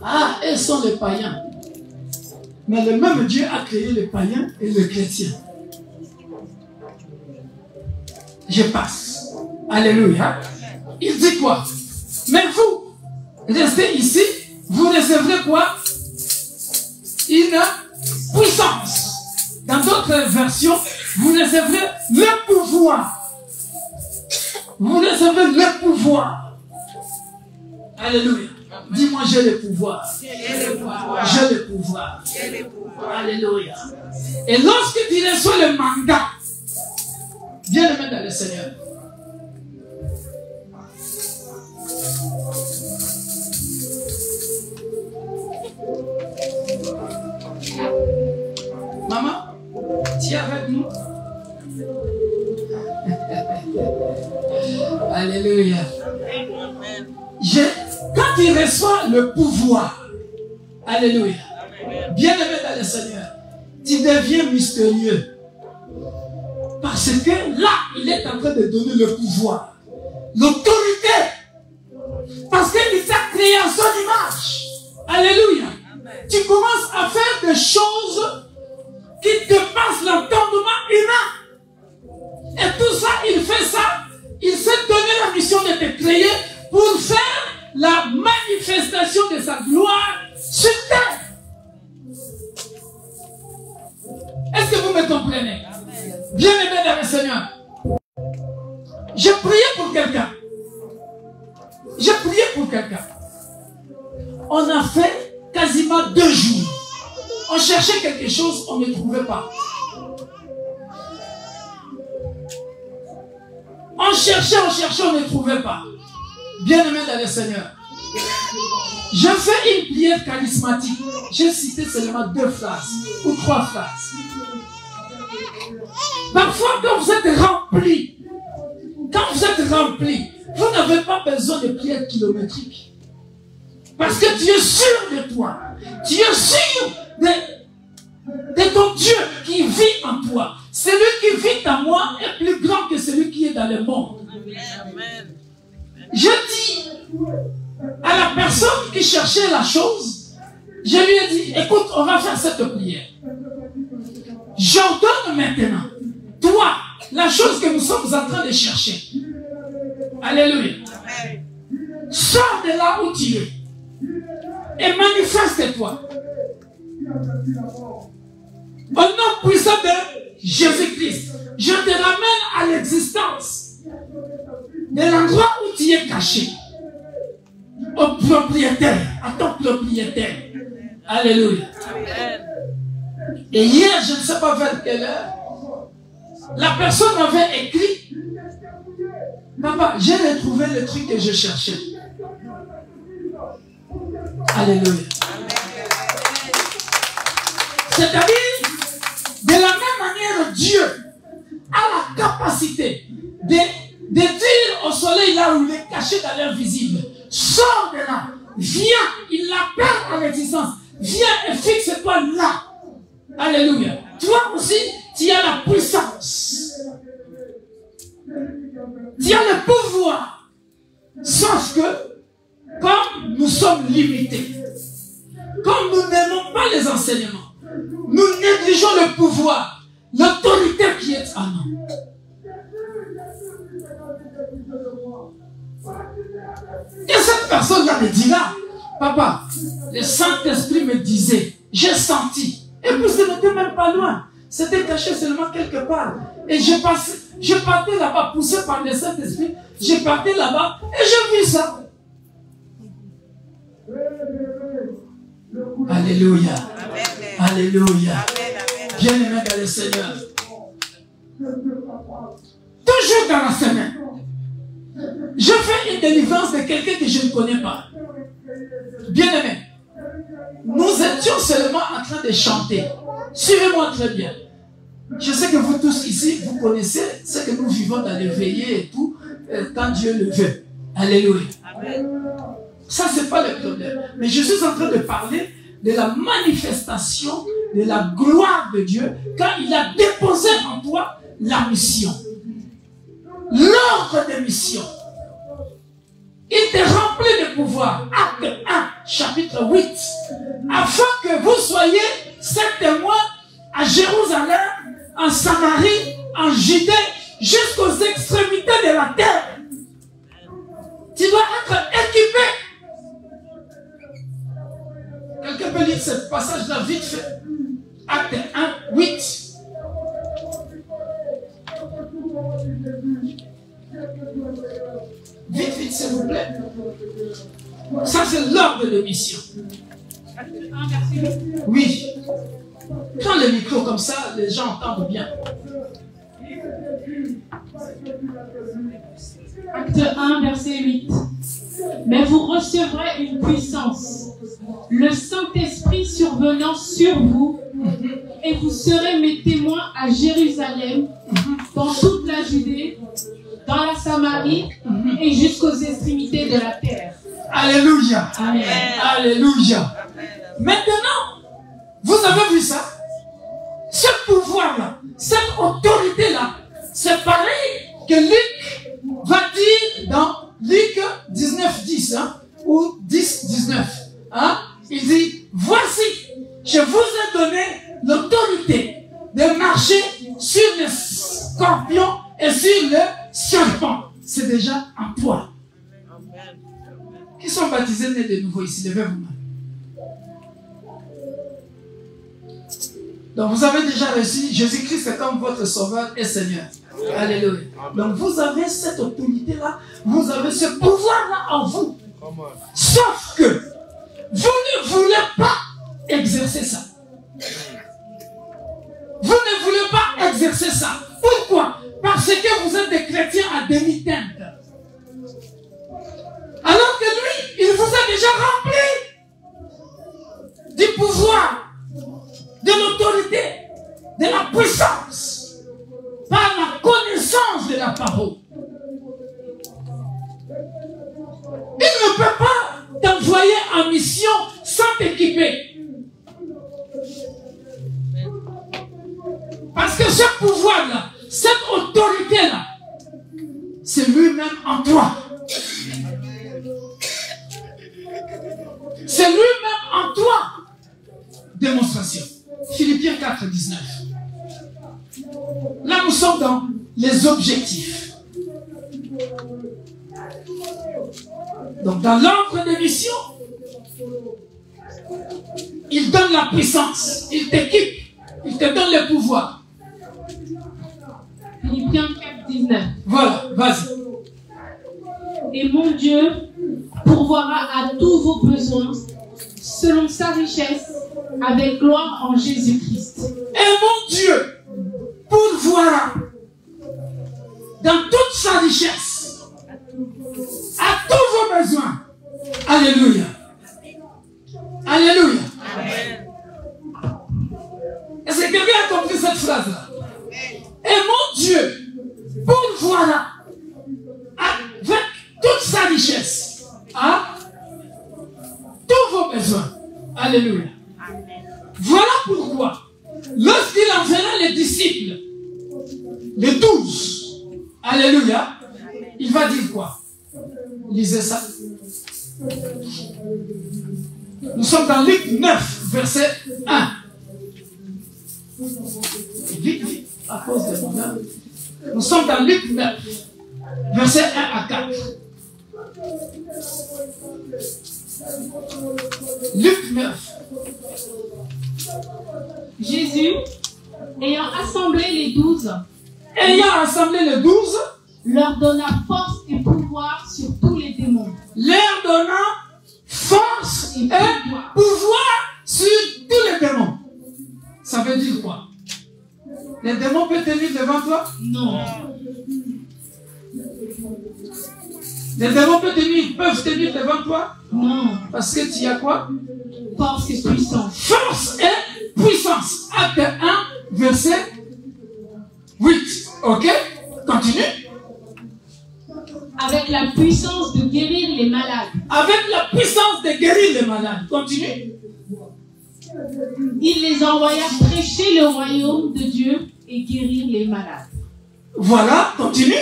Ah, ils sont les païens. Mais le même Dieu a créé les païens et les chrétiens. Je passe. Alléluia. Il dit quoi? Mais vous, restez ici, vous recevrez quoi? Une puissance. Dans d'autres versions, vous recevrez le pouvoir. Vous recevez le pouvoir. Alléluia. Dis-moi, j'ai le pouvoir. J'ai le pouvoir. J'ai le pouvoir. J'ai le pouvoir. Alléluia. Et lorsque tu reçois le mandat, viens le mettre dans le Seigneur. Maman, tu es avec nous? Alléluia. Quand tu reçois le pouvoir, alléluia, bien aimé dans le Seigneur, tu deviens mystérieux. Parce que là, il est en train de donner le pouvoir, l'autorité. Parce qu'il t'a créé en son image. Alléluia. Tu commences à faire des choses qui dépassent l'entendement humain. Et tout ça, il fait ça. Il s'est donné la mission de te créer pour faire la manifestation de sa gloire sur terre. Est-ce que vous me comprenez? Bien aimé dans le Seigneur. J'ai prié pour quelqu'un. J'ai prié pour quelqu'un. On a fait quasiment 2 jours. On cherchait quelque chose, on ne trouvait pas. On cherchait, on ne trouvait pas. Bien aimé dans le Seigneur. Je fais une prière charismatique. J'ai cité seulement 2 phrases ou 3 phrases. Parfois, quand vous êtes rempli, vous n'avez pas besoin de prière kilométrique. Parce que tu es sûr de toi. Tu es sûr de ton Dieu qui vit en toi. Celui qui vit en moi est plus grand que celui qui est dans le monde. Amen. Je dis à la personne qui cherchait la chose, je lui ai dit, écoute, on va faire cette prière. J'ordonne maintenant, toi, la chose que nous sommes en train de chercher. Alléluia. Sors de là où tu es et manifeste-toi. Au nom puissant de Jésus-Christ, je te ramène à l'existence de l'endroit où tu es caché. Au propriétaire, à ton propriétaire. Alléluia. Et hier, je ne sais pas vers quelle heure, la personne avait écrit, papa, j'ai retrouvé le truc que je cherchais. Alléluia. C'est-à-dire, de la même manière, Dieu a la capacité de dire au soleil là où il est caché dans l'invisible, sors de là, viens, il l'appelle en existence, viens et fixe-toi là. Alléluia. Toi aussi, tu as la puissance. Tu as le pouvoir. Sauf que, comme nous sommes limités, comme nous n'aimons pas les enseignements, nous négligeons le pouvoir, l'autorité qui est en nous. Et cette personne-là me dira, papa, le Saint-Esprit me disait, j'ai senti. Et puis ce n'était même pas loin. C'était caché seulement quelque part. Et je partais là-bas, poussé par le Saint-Esprit. Je partais là-bas et je vis ça. Alléluia. Amen. Alléluia. Bien-aimé dans le Seigneur. jours dans la semaine, je fais une délivrance de quelqu'un que je ne connais pas. Bien aimé, nous étions seulement en train de chanter. Suivez-moi très bien. Je sais que vous tous ici, vous connaissez ce que nous vivons dans les veillées et tout, quand Dieu le veut. Alléluia. Amen. Ça, ce n'est pas le problème. Mais je suis en train de parler de la manifestation de la gloire de Dieu quand il a déposé en toi la mission. L'ordre de mission. Il te remplit de pouvoir. Acte 1, chapitre 8. Afin que vous soyez ses témoins à Jérusalem, en Samarie, en Judée, jusqu'aux extrémités de la terre. Tu dois être équipé. Quelqu'un peut lire ce passage-là vite fait. Acte 1, 8. Vite, vite, s'il vous plaît. Ça, c'est l'ordre de mission. Acte 1, verset 8. Oui. Prends le micro comme ça, les gens entendent bien. Acte 1, verset 8. Mais vous recevrez une puissance, le Saint-Esprit survenant sur vous, et vous serez mes témoins à Jérusalem, dans toute la Judée, dans la Samarie et jusqu'aux extrémités de la terre. Alléluia. Amen. Alléluia. Maintenant, vous avez vu ça? Ce pouvoir-là, cette autorité-là, c'est pareil que Luc va dire dans Luc 19, 10, ou 10, 19. Il dit, voici, je vous ai donné l'autorité de marcher sur les scorpions et sur les serpents. C'est déjà en toi. Qui sont baptisés nés de nouveau ici? Levez-vous. Donc vous avez déjà reçu Jésus-Christ comme votre sauveur et Seigneur. Alléluia. Donc vous avez cette autorité-là, vous avez ce pouvoir-là en vous. Sauf que vous ne voulez pas exercer ça. Vous ne voulez pas exercer ça. Pourquoi? Parce que vous êtes des chrétiens à demi-teinte. Alors que lui, il vous a déjà rempli du pouvoir, de l'autorité, de la puissance, par la connaissance de la parole. Il ne peut pas t'envoyer en mission sans t'équiper. Parce que ce pouvoir-là, cette autorité-là, c'est lui-même en toi. C'est lui-même en toi. Démonstration. Philippiens 4, 19. Là, nous sommes dans les objectifs. Donc, dans l'ordre de mission, il donne la puissance, il t'équipe, il te donne le pouvoir. Philippiens 4, 19. Voilà, vas-y. Et mon Dieu pourvoira à tous vos besoins selon sa richesse avec gloire en Jésus-Christ. Et mon Dieu pourvoira dans toute sa richesse à tous vos besoins. Alléluia. Alléluia. Amen. Est-ce que quelqu'un a compris cette phrase-là? Et mon Dieu pourvoira avec toute sa richesse à tous vos besoins. Alléluia. Voilà pourquoi, lorsqu'il enverra les disciples, les 12, alléluia, il va dire quoi? Lisez ça. Nous sommes dans Luc 9, verset 1. Vite, vite, à cause de mon âme. Nous sommes dans Luc 9, verset 1 à 4. Luc 9. Jésus, ayant assemblé les 12, leur donna force et pouvoir sur tous les démons. Leur donnant force et pouvoir sur tous les démons. Ça veut dire quoi? Les démons peuvent tenir devant toi? Non. Les démons peuvent tenir devant toi? Non. Parce que tu as quoi? Force et puissance. Force et puissance. Acte 1, verset 8. Ok? Continue. Avec la puissance de guérir les malades. Avec la puissance de guérir les malades. Continue. Il les envoya prêcher le royaume de Dieu et guérir les malades. Voilà, continue.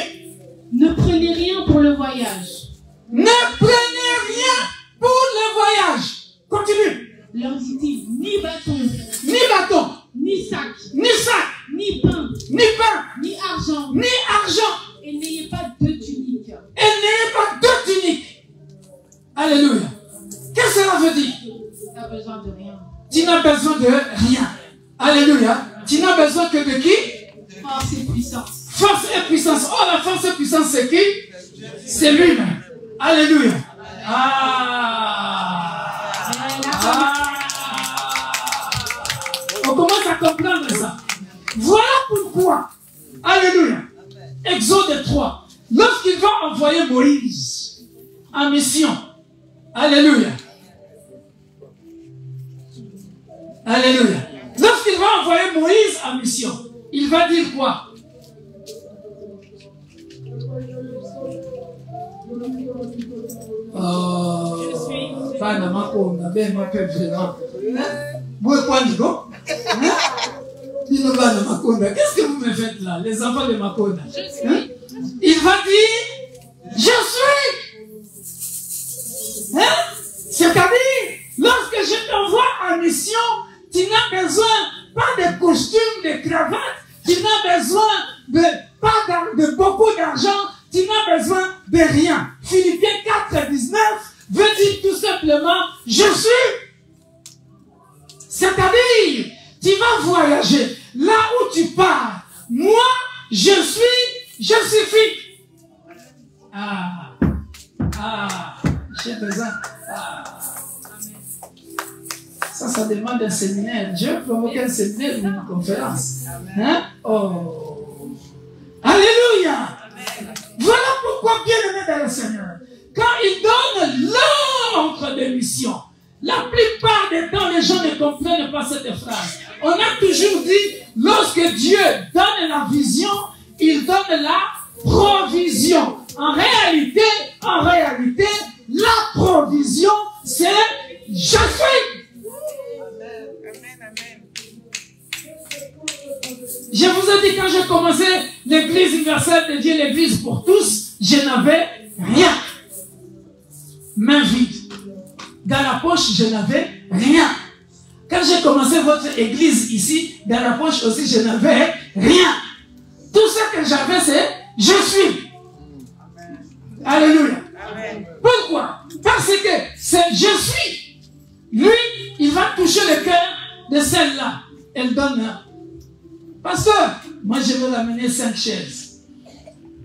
Ne prenez rien pour le voyage. Ne prenez rien pour le voyage. Continue. Leur dit-il, ni bâton, ni sac, ni pain, ni argent, et n'ayez pas deux tuniques. Alléluia. Qu'est-ce que cela veut dire? Tu n'as besoin de rien. Tu n'as besoin de rien. Alléluia. Tu n'as besoin que de qui? Force et puissance. Force et puissance. Oh, la force et puissance, c'est qui? C'est lui-même. Alléluia. On commence à comprendre ça. Voilà pourquoi. Alléluia. Exode 3. Lorsqu'il va envoyer Moïse en mission. Alléluia. Alléluia. Lorsqu'il va envoyer Moïse en mission, il va dire quoi? Pas de Makonda, ben ma peuple vraiment. Qu'est-ce que vous me faites là, les enfants de Makonda? Il va dire, je suis. C'est-à-dire, lorsque je t'envoie en mission, tu n'as besoin pas de costume, de cravate, tu n'as besoin de beaucoup d'argent, tu n'as besoin de rien. Philippiens 4:19 veut dire tout simplement, je suis. C'est-à-dire, tu vas voyager là où tu pars. Moi, je suffis. J'ai besoin. Ça demande un séminaire. Dieu a provoqué un séminaire ou une conférence. Hein? Oh. Alléluia. Voilà pourquoi, bien-aimé dans le Seigneur, quand il donne l'ordre de mission, la plupart des temps, les gens ne comprennent pas cette phrase. On a toujours dit, lorsque Dieu donne la vision, il donne la provision. En réalité, la provision, c'est je suis. Je vous ai dit quand j'ai commencé l'église universelle de Dieu, l'église pour tous, je n'avais rien. Main vide. Dans la poche, je n'avais rien. Quand j'ai commencé votre église ici, dans la poche aussi, je n'avais rien. Tout ce que j'avais, c'est je suis. Alléluia. Pourquoi? Parce que c'est je suis. Lui, il va toucher le cœur de celle-là. Elle donne. Pasteur, moi je vais l'amener 5 chaises.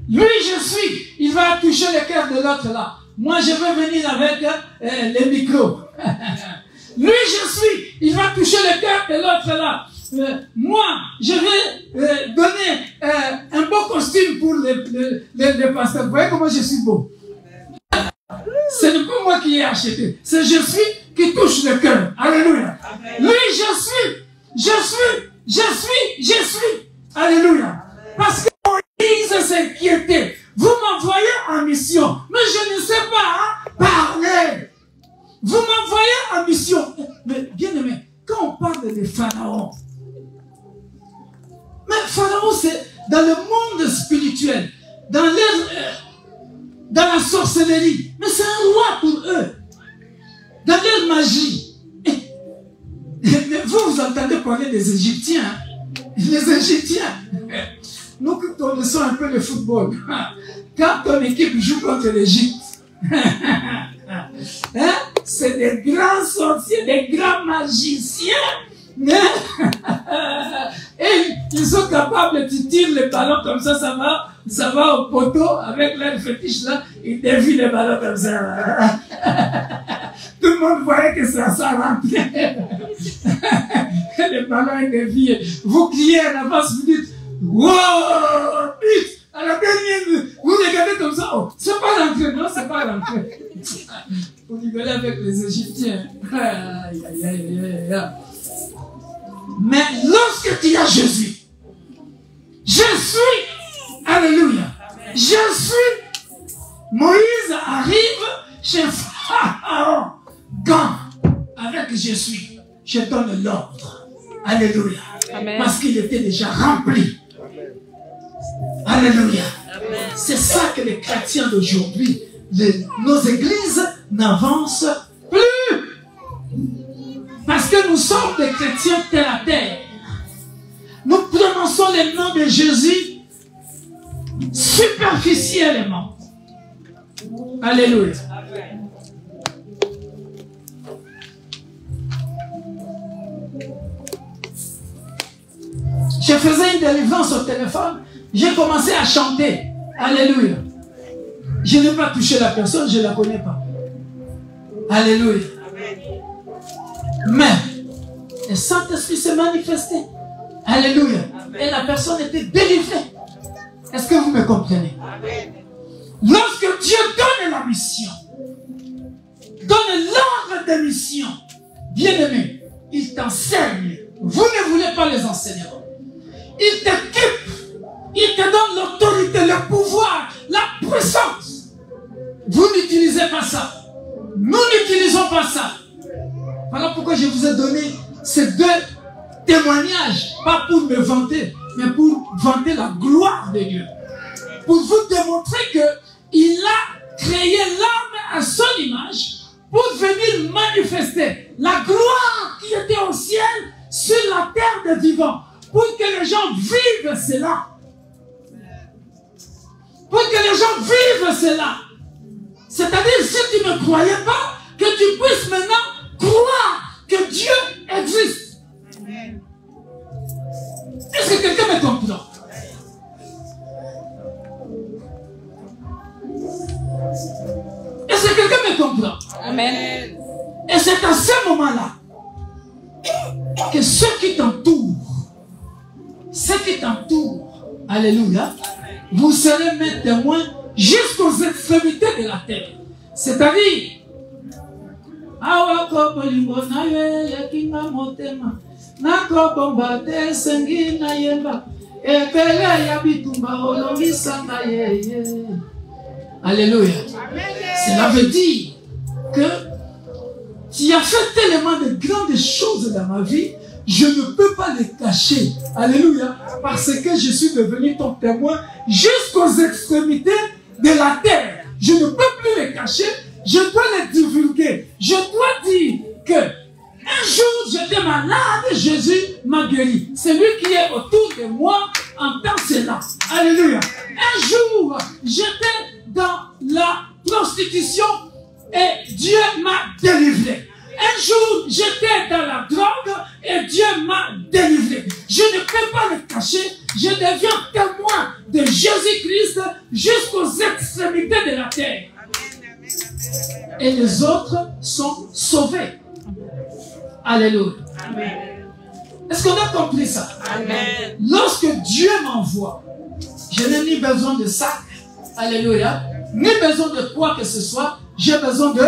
Lui, je suis. Il va toucher le cœur de l'autre là. Moi, je vais venir avec les micros. Lui, je suis. Il va toucher le cœur de l'autre là. Moi, je vais donner un beau costume pour les pasteurs. Vous voyez comment je suis beau? Ce n'est pas moi qui ai acheté. C'est je suis qui touche le cœur. Alléluia. Lui, je suis. Alléluia. Parce que Moïse s'inquiétait. Vous m'envoyez en mission, mais je ne sais pas parler. Vous m'envoyez en mission. Mais bien aimé, quand on parle de Pharaon, mais Pharaon c'est dans le monde spirituel, dans la sorcellerie. Mais c'est un roi pour eux. Dans leur magie. Vous entendez parler des Égyptiens. Les Égyptiens. Nous connaissons un peu le football. Quand ton équipe joue contre l'Égypte, c'est des grands sorciers, des grands magiciens. Et ils sont capables, tu tires le ballon comme ça, ça va au poteau avec leur fétiche là, ils dévient le ballon comme ça. Tout le monde voyait que ça rentrait. Le ballon est dévié. Vous criez à l'avance, vous dites, wow, but, à la dernière, vous regardez comme ça, oh, c'est pas rentré, non, c'est pas un peu. Pour rigoler avec les Égyptiens. Aïe, aïe, aïe, aïe, aïe. Mais lorsque tu as Jésus, je suis, alléluia, je suis, Moïse arrive chez Pharaon, quand avec je suis, je donne l'ordre, alléluia, parce qu'il était déjà rempli, alléluia. C'est ça que les chrétiens d'aujourd'hui, nos églises n'avancent plus, parce que nous sommes des chrétiens terre à terre. Nous prononçons le nom de Jésus superficiellement. Alléluia. Je faisais une délivrance au téléphone. J'ai commencé à chanter. Alléluia. Je n'ai pas touché la personne, je ne la connais pas. Alléluia. Mais le Saint-Esprit s'est manifesté. Alléluia. Et la personne était délivrée. Est-ce que vous me comprenez? Lorsque Dieu donne la mission, donne l'ordre de mission, bien-aimé, il t'enseigne. Vous ne voulez pas les enseignements. Il t'équipe. Il te donne l'autorité, le pouvoir, la puissance. Vous n'utilisez pas ça. Nous n'utilisons pas ça. Voilà pourquoi je vous ai donné ces deux témoignages, pas pour me vanter, mais pour vanter la gloire de Dieu. Pour vous démontrer qu'il a créé l'homme à son image pour venir manifester la gloire qui était au ciel sur la terre des vivants. Pour que les gens vivent cela. Pour que les gens vivent cela. C'est-à-dire, si tu ne croyais pas, que tu puisses maintenant croire que Dieu existe. Est-ce que quelqu'un me comprend? Est-ce que quelqu'un me comprend? Amen. Et c'est à ce moment-là que ceux qui t'entourent, alléluia, vous serez mes témoins jusqu'aux extrémités de la terre. C'est-à-dire, alléluia. Cela veut dire que tu as fait tellement de grandes choses dans ma vie, je ne peux pas les cacher. Alléluia. Parce que je suis devenu ton témoin jusqu'aux extrémités de la terre. Je ne peux plus les cacher. Je dois les divulguer. Je dois dire que un jour j'étais malade, Jésus m'a guéri. Celui qui est autour de moi entend cela. Alléluia. Un jour j'étais dans la prostitution et Dieu m'a délivré. Un jour, j'étais dans la drogue et Dieu m'a délivré. Je ne peux pas le cacher. Je deviens témoin de Jésus-Christ jusqu'aux extrémités de la terre. Et les autres sont sauvés. Alléluia. Est-ce qu'on a compris ça? Amen. Lorsque Dieu m'envoie, je n'ai ni besoin de sac, alléluia, ni besoin de quoi que ce soit. J'ai besoin de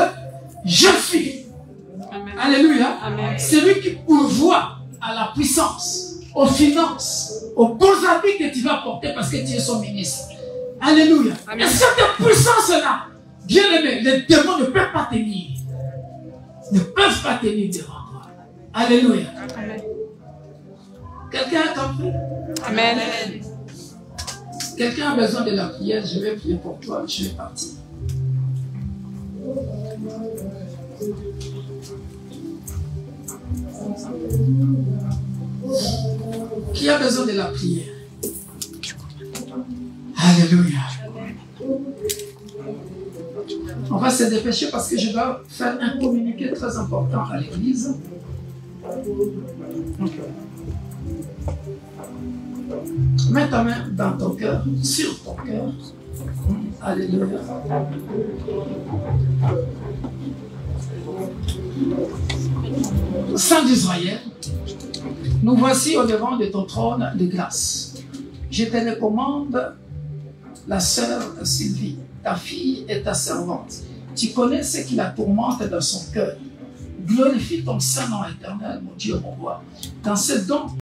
je suis. Amen. Alléluia. C'est lui qui pourvoit à la puissance, aux finances, aux beaux habits que tu vas porter parce que tu es son ministre. Alléluia. Amen. Et cette puissance-là, bien aimé, les démons ne peuvent pas tenir. Ne peuvent pas tenir devant toi. Alléluia. Amen. Quelqu'un a compris? Amen. Quelqu'un a besoin de la prière, je vais prier pour toi, je vais partir. Qui a besoin de la prière? Alléluia. On va se dépêcher parce que je dois faire un communiqué très important à l'église. Mets ta main dans ton cœur, sur ton cœur. Alléluia. Saint d'Israël, nous voici au devant de ton trône de grâce. Je te recommande la sœur Sylvie, ta fille et ta servante, Tu connais ce qui la tourmente dans son cœur. Glorifie ton Saint-Nom éternel, mon Dieu, mon roi. Dans ce don